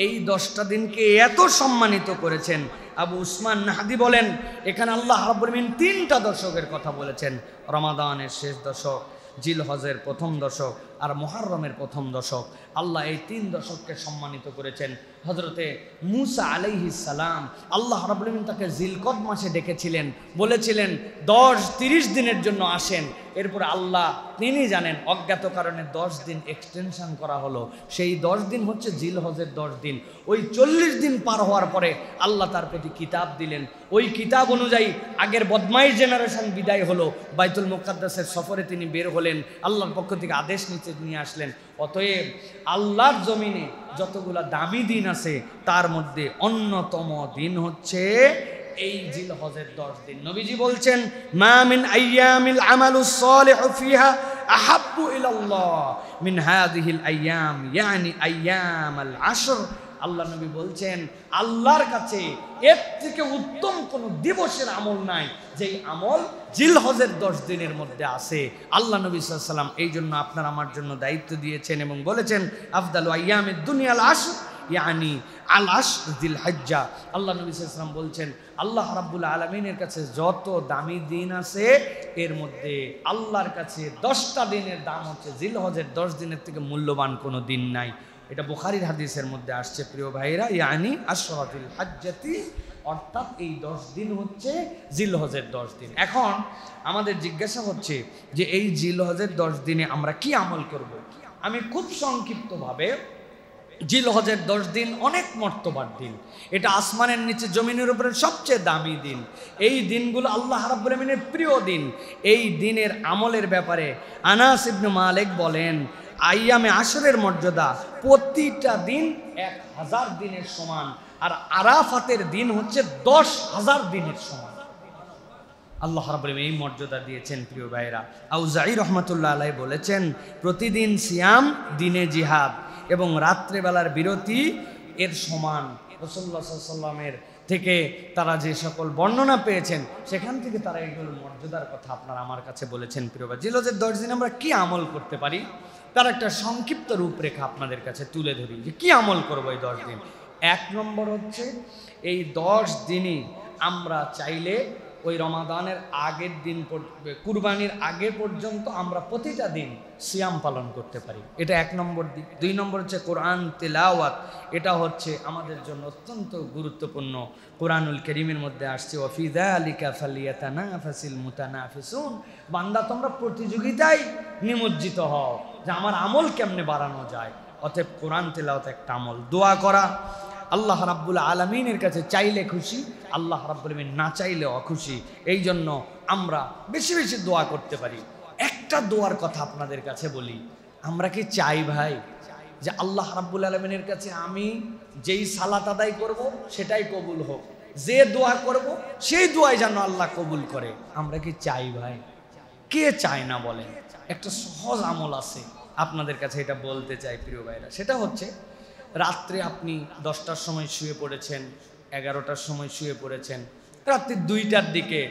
এই 10টা দিনকে এত সম্মানিত করেছেন। আবু উসমান নাহদি বলেন এখানে আল্লাহ রাব্বুল আলামিন 3টা দশকের কথা বলেছেন, রমাদানের শেষ দশক, জিলহজের প্রথম দশক আর মুহররমের প্রথম দশক। আল্লাহ এই 3 দশককে সম্মানিত করেছেন। হযরতে মূসা আলাইহিস সালাম, আল্লাহ রাব্বুল আলামিন তাকে জিলকদ মাসে ডেকেছিলেন, বলেছিলেন 10-30 দিনের জন্য আসেন। এরপর আল্লাহ তিনি জানেন অজ্ঞাত কারণে 10 দিন এক্সটেনশন করা হলো। সেই 10 দিন হচ্ছে জিলহজের 10 দিন। ওই 40 দিন পার হওয়ার পরে আল্লাহ তার প্রতি কিতাব দিলেন। ওই কিতাব অনুযায়ী আগের বদমাইশ জেনারেশন বিদায় হলো, বাইতুল মুকাদ্দাসের সফরে তিনি বের হলেন, আল্লাহর পক্ষ থেকে আদেশ নিয়ে আসলেন। অতএব আল্লাহর জমিনে যতগুলা দামি দিন আছে তার মধ্যে অন্যতম দিন হচ্ছে এই জিলহজের 10 দিন। নবীজি বলছেন, মা মিন আইয়ামিল আমালুস সালিহু ফিহা আহাব্বু ইলাল্লাহ মিন হাযিহিল আইয়াম, ইয়ানি আইয়ামাল আশর। আল্লাহ নবী বলছেন আল্লাহর কাছে এর থেকে উত্তম কোন দিবসের আমল নাই যেই আমল জিলহজের 10 দিনের মধ্যে আছে। আল্লাহ নবী সাল্লাল্লাহু আলাইহি ওয়াসাল্লাম এই জন্য আপনার আমার জন্য দায়িত্ব দিয়েছেন এবং বলেছেন আফদালু আইয়ামিদ দুনিয়াল আশর ইয়ানি আল আশর যিল হজ্জা। আল্লাহ নবী সাল্লাল্লাহু আলাইহি ওয়াসাল্লাম বলছেন আল্লাহ রাব্বুল আলামিনের কাছে যত দামি দিন আছে এর মধ্যে আল্লাহর কাছে 10টা দিনের দাম হচ্ছে জিলহজের 10 দিনের থেকে মূল্যবান কোনো দিন নাই। এটা বুখারীর হাদিসের মধ্যে আসছে প্রিয় ভাইরা, ইয়ানি আশরাতুল হজ্জাতি, অর্থাৎ এই 10 দিন হচ্ছে জিলহজের 10 দিন। এখন আমাদের জিজ্ঞাসা হচ্ছে যে এই জিলহজের 10 দিনে আমরা কি আমল করব। আমি খুব সংক্ষিপ্তভাবে, জিলহজের 10 দিন অনেক মর্তবার দিন, এটা আসমানের নিচে জমিনের উপরে সবচেয়ে দামি দিন। এই দিনগুলো আল্লাহ রাব্বুল আলামিনের প্রিয় দিন। এই দিনের আমলের ব্যাপারে আনাস ইবনে মালিক বলেন আইয়ামে আশরের মর্যাদা প্রতিটা দিন 1000 দিনের সমান, আর আরাফাতের দিন হচ্ছে 10,000 দিনের সমান। আল্লাহ রাব্বুল আলামিন এই মর্যাদা দিয়েছেন প্রিয় ভাইরা। আউজাঈ রাহমাতুল্লাহ আলাইহি বলেছেন প্রতিদিন সিয়াম দিনে জিহাদ এবং রাত্রেবেলার বিরতি এর সমান। রাসূলুল্লাহ সাল্লাল্লাহু আলাইহি ওয়াসাল্লামের থেকে তারা যে সকল বর্ণনা পেয়েছেন সেখান থেকে তারা এইগুলোর মর্যাদার কথা আপনারা আমার কাছে বলেছেন প্রিয় ভাই। জিলহজের 10 দিন আমরা কি আমল করতে পারি তার একটা সংক্ষিপ্ত রূপরেখা আপনাদের কাছে তুলে ধরি যে কি আমল করবো এই 10 দিন। 1 নম্বর হচ্ছে এই 10 দিনই আমরা চাইলে ওই রমাদানের আগের দিন, কুরবানির আগে পর্যন্ত আমরা প্রতিটা দিন সিয়াম পালন করতে পারি, এটা 1 নম্বর দিক। 2 নম্বর হচ্ছে কোরআন তেলাওয়াত, এটা হচ্ছে আমাদের জন্য অত্যন্ত গুরুত্বপূর্ণ। কোরআনুল কারীমের মধ্যে আসছে ওয়াফি যালিকা ফালিয়াতানাফাসিল মুতানাফিসুন, বান্দা তোমরা প্রতিযোগিতায় নিমজ্জিত হও যে আমার আমল কেমনে বাড়ানো যায়। অতএব কোরআন তেলাওয়াত একটা আমল। দোয়া করা, আল্লাহ রাব্বুল আলামিনের কাছে চাইলে খুশি, আল্লাহ রাব্বুল আলামিন না চাইলে অখুশি। এই জন্য আমরা বেশি বেশি দোয়া করতে পারি। একটা দোয়ার কথা আপনাদের কাছে বলি, আমরা কি চাই ভাই যে আল্লাহ রাব্বুল আলামিনের কাছে আমি যেই সালাত আদায় করব সেটাই কবুল হোক, যে দোয়া করব সেই দোয়াই যেন আল্লাহ কবুল করে? আমরা কি চাই ভাই? কে চায় না বলেন? একটা সহজ আমল আছে, আপনাদের কাছে এটা বলতে চাই প্রিয় ভাইরা, সেটা হচ্ছে রাত্রে আপনি 10টার সময় শুয়ে পড়েছেন, 11টার সময় শুয়ে পড়েছেন, রাত্রি 2টার দিকে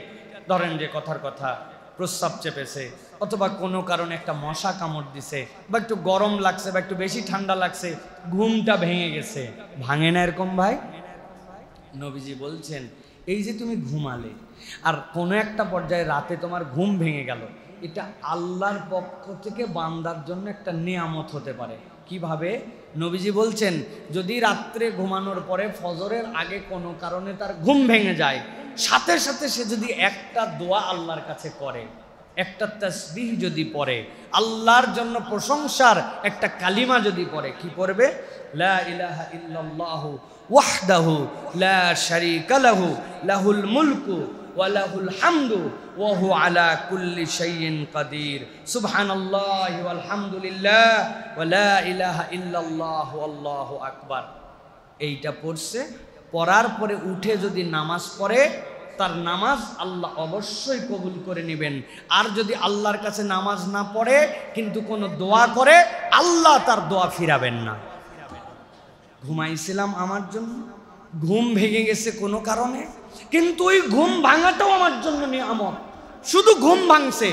ধরেন যে কথার কথা প্রস্রাব চেপেছে, অথবা কোনো কারণে একটা মশা কামড় দিছে, বা একটু গরম লাগছে, বা একটু বেশি ঠান্ডা লাগছে, ঘুমটা ভেঙে গেছে। ভাঙে না এরকম ভাই? নবীজি বলছেন এই যে তুমি ঘুমালে আর কোনো একটা পর্যায়ে রাতে তোমার ঘুম ভেঙে গেল, এটা আল্লাহর পক্ষ থেকে বান্দার জন্য একটা নিয়ামত হতে পারে। কিভাবে? নবীজি বলছেন যদি রাত্রে ঘুমানোর পরে ফজরের আগে কোনো কারণে তার ঘুম ভেঙে যায়, সাথে সাথে সে যদি একটা দোয়া আল্লাহর কাছে করে, একটা তাসবিহ যদি পড়ে, আল্লাহর জন্য প্রশংসার একটা কালিমা যদি পড়ে, কি পড়বে? লা ইলাহা ইল্লাল্লাহু ওয়াহদাহু লা শারীকা লাহু লাহুল মুলকু ওয়া লাহুল হামদু ওয়া হুয়া আলা কুল্লি শাইইন কাদির সুবহানাল্লাহি ওয়াল হামদুলিল্লাহ ওয়া লা ইলাহা ইল্লাল্লাহু আল্লাহু আকবার। এইটা পড়ছে, পড়ার পরে উঠে যদি নামাজ পড়ে, তার নামাজ আল্লাহ অবশ্যই কবুল করে নেবেন। আর যদি আল্লাহর কাছে নামাজ না পড়ে কিন্তু কোনো দোয়া করে, আল্লাহ তার দোয়া ফিরাবেন না। ঘুমাইছিলাম আমার জন্য, ঘুম ভেঙে গেছে কোনো কারণে, কিন্তু ওই ঘুম ভাঙাটাও আমার জন্য নিয়ামত। শুধু ঘুম ভাঙছে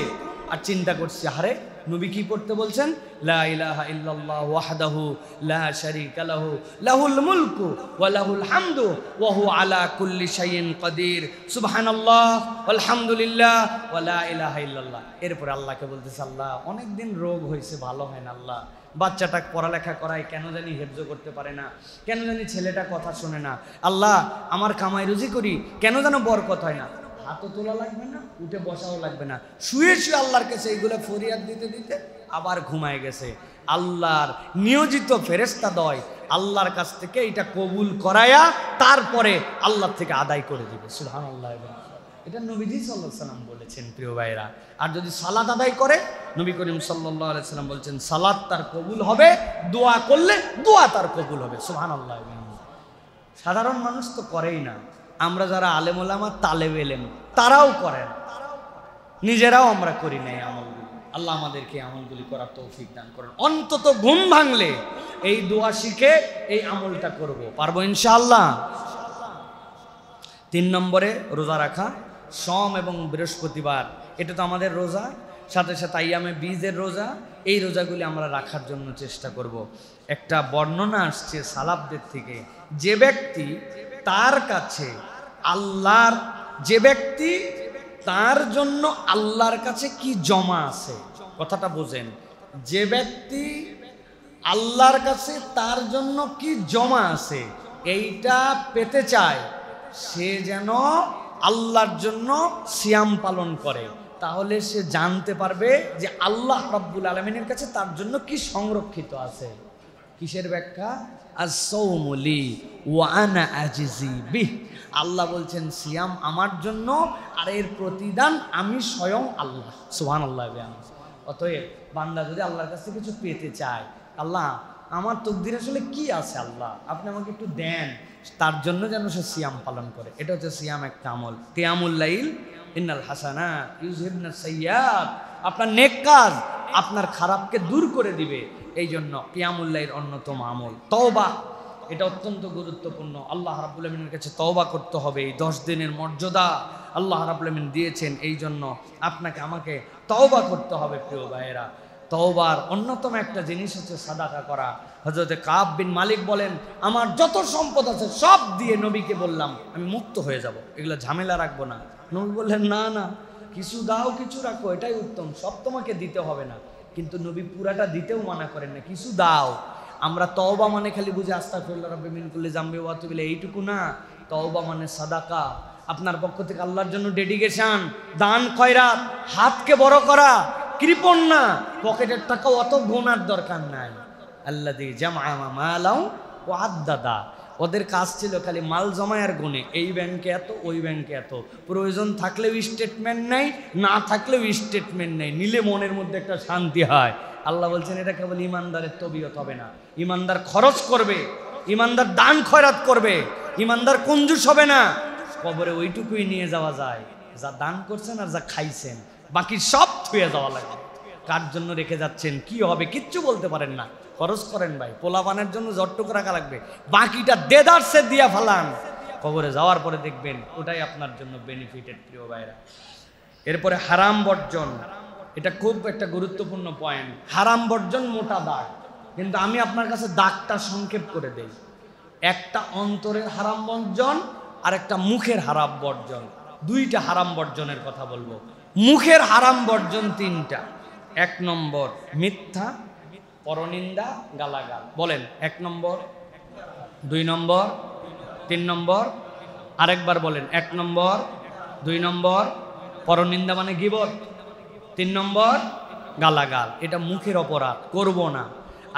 আর চিন্তা করছি, আরে নবী কি পড়তে বলছেন? লা ইলাহা ইল্লাল্লাহু ওয়াহদাহু লা শারীকা লাহু লাহুল মুলকু ওয়া লাহুল হামদু ওয়া হুয়া আলা কুল্লি শাইইন কাদির সুবহানাল্লাহ ওয়াল হামদুলিল্লাহ ওয়া লা ইলাহা ইল্লাল্লাহ। এরপর আল্লাহকে বলতেছে, আল্লাহ অনেকদিন রোগ হয়েছে, ভালো হয় না, আল্লাহ বাচ্চাটা পড়ালেখা করায় কেন জানি হেফজ করতে পারে না, কেন জানি ছেলেটা কথা শোনে না, আল্লাহ আমার কামাই রুজি করি কেন যেন বরকত হয় না। হাতও তোলা লাগবে না, উঠে বসাও লাগবে না, শুয়ে শুয়ে আল্লাহর কাছে এইগুলো ফরিয়াদ দিতে দিতে আবার ঘুমায় গেছে। আল্লাহর নিয়োজিত ফেরেশতা দয় আল্লাহর কাছ থেকে এটা কবুল করায়া তারপরে আল্লাহর থেকে আদায় করে দিবে। সুবহানাল্লাহ। এটা নবীজি সাল্লাল্লাহু আলাইহি ওয়াসাল্লাম বলেছেন প্রিয় ভাইরা। আর যদি সালাত আদায় করে, নবী করিম সাল্লাল্লাহু আলাইহি ওয়াসাল্লাম বলছেন সালাত তার কবুল হবে, দোয়া করলে দোয়া তার কবুল হবে। সুবহানাল্লাহ। সাধারণ মানুষ তো করেই না, আমরা যারা আলেম ওলামা তালেব ইলম তারাও করেন, নিজেরাও আমরা করি না এই আমলগুলি। আল্লাহ আমাদেরকে আমলগুলি করার তৌফিক দান করেন। অন্তত ঘুম ভাঙলে এই দোয়া শিখে এই আমলটা করব, পারবো ইনশাআল্লাহ। 3 নম্বরে রোজা রাখা, সোম এবং বৃহস্পতিবার, এটা তো আমাদের রোজা, সাথে সাথে আইয়ামে বীজের রোজা। এই রোজাগুলি আমরা রাখার জন্য চেষ্টা করব। একটা বর্ণনা আসছে সালাফদের থেকে, যে ব্যক্তি তার কাছে আল্লাহর, যে ব্যক্তি তার জন্য আল্লাহর কাছে কি জমা আছে, কথাটা বোঝেন, যে ব্যক্তি আল্লাহর কাছে তার জন্য কি জমা আছে এইটা পেতে চায়, সে যেন আল্লাহর জন্য সিয়াম পালন করে, তাহলে সে জানতে পারবে যে আল্লাহ রাব্বুল আলামিনের কাছে তার জন্য কি সংরক্ষিত আছে। কিসের ব্যাখ্যা? as-sawmu li wa ana ajzi bih। আল্লাহ বলছেন সিয়াম আমার জন্য আর এর প্রতিদান আমি স্বয়ং আল্লাহ। সুবহানাল্লাহ। অতএব বান্দা যদি আল্লাহর কাছে কিছু পেতে চায়, আল্লাহ আমার তকদির আসলে কি আছে, আল্লাহ আপনি আমাকে একটু দেন, তার জন্য যেন সে সিয়াম পালন করে। এটা হচ্ছে সিয়াম একটা আমল। কিয়ামুল লাইল ইন্নাল হাসানাত ইউযহিবনাস সাইয়্যাত, আপনার নেক কাজ আপনার খারাপকে দূর করে দিবে। এই জন্য কিয়ামুল লাইল অন্যতম আমল। তওবা, এটা অত্যন্ত গুরুত্বপূর্ণ। আল্লাহ রাব্বুল আলামিনের কাছে তওবা করতে হবে। এই 10 দিনের মর্যাদা আল্লাহ রাব্বুল আলামিন দিয়েছেন, এই জন্য আপনাকে আমাকে তওবা করতে হবে প্রিয় ভাইয়েরা। তওবার অন্যতম একটা জিনিস হচ্ছে সাদাকা করা। হযরতে কাব বিন মালিক বলেন, আমার যত সম্পদ আছে সব দিয়ে নবীকে বললাম আমি মুক্ত হয়ে যাব, এগুলো ঝামেলা রাখবো না। নবী বললেন, না না, কিছু দাও কিছু রাখো, এটাই উত্তম, সব তোমাকে দিতে হবে না। কিন্তু নবী পুরাটা দিতেও মানা করেন না, কিছু দাও। আমরা তওবা মানে খালি বুঝি আস্তাগফিরুল্লাহ রাব্বি মিন কুল্লি যামবি ওয়া আতুবু ইলাইহি, এইটুকু না। তওবা মানে সাদাকা, আপনার পক্ষ থেকে আল্লাহর জন্য ডেডিকেশন, দান খয়রাত, হাতকে বড় করা, কৃপণ না, পকেটের টাকা অত গোনার দরকার নাই। আল্লাযী জামআ মালাও ওয়া আদ্দাদা, ওদের কাজ ছিল খালি মাল জমায় আর গুনে, এই ব্যাংকে এত ওই ব্যাংকে এত, প্রয়োজন থাকলেও স্টেটমেন্ট নেই, না থাকলেও স্টেটমেন্ট নেই, নিলে মনের মধ্যে একটা শান্তি হয়। আল্লাহ বলছেন এটা কেবল ইমানদারের তবিয়ত হবে না। ইমানদার খরচ করবে, ইমানদার দান খয়রাত করবে, ইমানদার কঞ্জুস হবে না। কবরে ওইটুকুই নিয়ে যাওয়া যায় যা দান করছেন আর যা খাইছেন, বাকি সব ছুঁয়ে যাওয়া লাগে। কার জন্য রেখে যাচ্ছেন, কি হবে কিচ্ছু বলতে পারেন না। খরচ করেন ভাই, পোলাপানের জন্য যতটুকু রাখা লাগবে বাকিটা দেদারসে দিয়া ফালান, কবরে যাওয়ার পরে দেখবেন ওটাই আপনার জন্য বেনিফিটেড প্রিয় ভাইরা। এরপরে হারাম বর্জন, এটা খুব একটা গুরুত্বপূর্ণ পয়েন্ট। হারাম বর্জন মোটা দাগ, কিন্তু আমি আপনার কাছে দাগটা সংক্ষেপ করে দেই। একটা অন্তরের হারাম বর্জন আর একটা মুখের হারাম বর্জন, দুইটা হারাম বর্জনের কথা বলবো। মুখের হারাম বর্জন তিনটা। 1 নম্বর মিথ্যা, পরনিন্দা, গালাগাল। বলেন 1 নম্বর, 2 নম্বর, 3 নম্বর। আরেকবার বলেন 1 নম্বর, 2 নম্বর পরনিন্দা মানে গীবত, 3 নম্বর গালাগাল। এটা মুখের অপরাধ, করব না।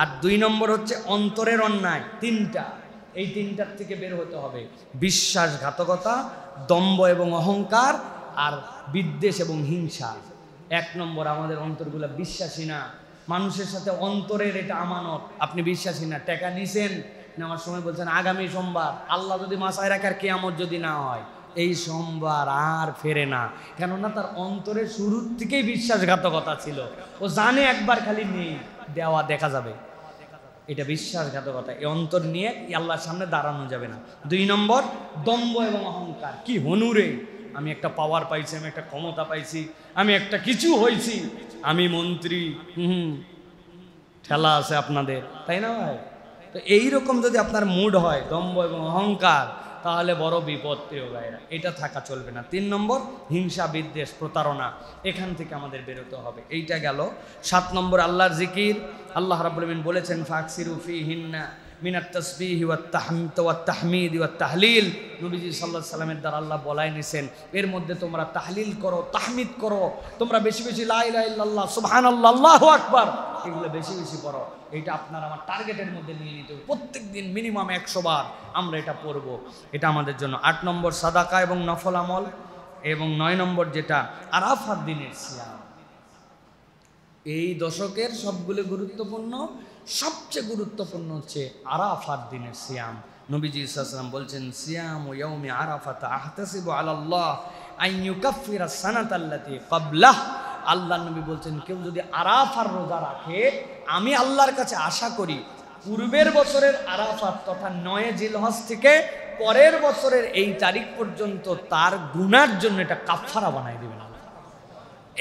আর 2 নম্বর হচ্ছে অন্তরের অন্যায়, তিনটা। এই তিনটার থেকে বের হতে হবে। বিশ্বাসঘাতকতা, দম্ভ এবং অহংকার, আর বিদ্বেষ এবং হিংসা। 1 নম্বর আমাদের অন্তরগুলো বিশ্বাসী না। মানুষের সাথে অন্তরের এটা আমানত, আপনি বিশ্বাসী না, টাকা নিছেন নেওয়ার সময় বলছেন আগামী সোমবার, আল্লাহ যদি মাসায় রাখার কিয়ামত যদি না হয় এই সোমবার আর ফেরে না, কেননা তার অন্তরের শুরুর থেকেই বিশ্বাসঘাতকতা ছিল। ও জানে একবার খালি নেই দেওয়া দেখা যাবে, এটা বিশ্বাসঘাতকতা। এই অন্তর নিয়ে আল্লাহর সামনে দাঁড়ানো যাবে না। 2 নম্বর দম্ভ এবং অহংকার। কি হনুরে, আমি একটা পাওয়ার পাইছি, আমি একটা ক্ষমতা পাইছি, আমি একটা কিছু হয়েছি, আমি মন্ত্রী, ঠেলা আছে আপনাদের, তাই না ভাই? তো এইরকম যদি আপনার মুড হয় দম্ভ এবং অহংকার, তাহলে বড় বিপদ প্রিয় ভাইরা, এটা থাকা চলবে না। 3 নম্বর হিংসা, বিদ্বেষ, প্রতারণা, এখান থেকে আমাদের বেরোতে হবে। এইটা গেল। 7 নম্বর আল্লাহর জিকির। আল্লাহ রাব্বুল আলামিন বলেছেন ফাকসিরু ফিহিন্না মিনাত তাসবিহি ওয়াত তাহমিদ ওয়াত তাহমিদ ওয়াত তাহলিল। নবীজি সাল্লাল্লাহু আলাইহি সাল্লামের দ্বারা আল্লাহ বলাই নিছেন এর মধ্যে তোমরা তাহলিল করো, তাহমিদ করো, তোমরা বেশি বেশি লা ইলাহা ইল্লাল্লাহ সুবহানাল্লাহ আল্লাহু আকবার এগুলো বেশি বেশি পড়ো। এটা আপনার আমার টার্গেটের মধ্যে নিয়ে নিতে হবে। প্রত্যেক দিন মিনিমাম 100 বার আমরা এটা পড়বো, এটা আমাদের জন্য। 8 নম্বর সাদাকা এবং নফল আমল, এবং 9 নম্বর যেটা আরাফার দিনের সিয়াম। এই দশকের সবগুলো গুরুত্বপূর্ণ, সবচেয়ে গুরুত্বপূর্ণ হচ্ছে আরাফার দিনের সিয়াম। নবীজি সাল্লাল্লাহু আলাইহি ওয়াসাল্লাম বলছেন সিয়ামু ইয়াউমি আরাফাতা আহতাসিবু আলাল্লাহ আন ইউকাফিরা সানাতাল্লাতী ক্বাবলাহ। আল্লাহ নবী বলছেন কেউ যদি আরাফার রোজা রাখে, আমি আল্লাহর কাছে আশা করি পূর্বের বছরের আরাফাত তথা 9 জিলহজ থেকে পরের বছরের এই তারিখ পর্যন্ত তার গুনার জন্য এটা কাফারা বানাই দিবেন আল্লাহ।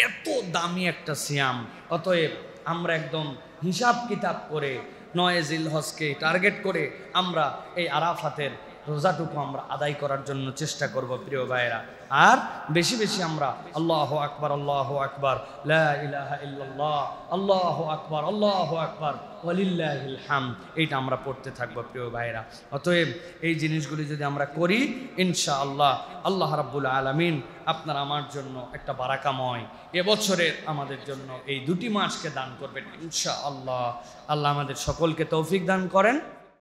এত দামি একটা সিয়াম। অতএব আমরা একদম হিসাব কিতাব করে 9 জিলহজকে টার্গেট করে আমরা এই আরাফাতের রোজাটুকু আমরা আদায় করার জন্য চেষ্টা করব প্রিয় ভাইয়েরা। আর বেশি বেশি আমরা আল্লাহু আকবার, আল্লাহু আকবার, লা ইলাহা ইল্লাল্লাহ, আল্লাহু আকবার, আল্লাহু আকবার, ওয়ালিল্লাহিল হামদ, এইটা আমরা পড়তে থাকবো প্রিয় ভাইয়েরা। অতএব এই জিনিসগুলি যদি আমরা করি ইনশাআল্লাহ আল্লাহ রাব্বুল আলামিন আপনার আমার জন্য একটা বারাকাময় এবছরের আমাদের জন্য এই 2টি মাসকে দান করবেন ইনশাআল্লাহ। আল্লাহ আমাদের সকলকে তৌফিক দান করেন।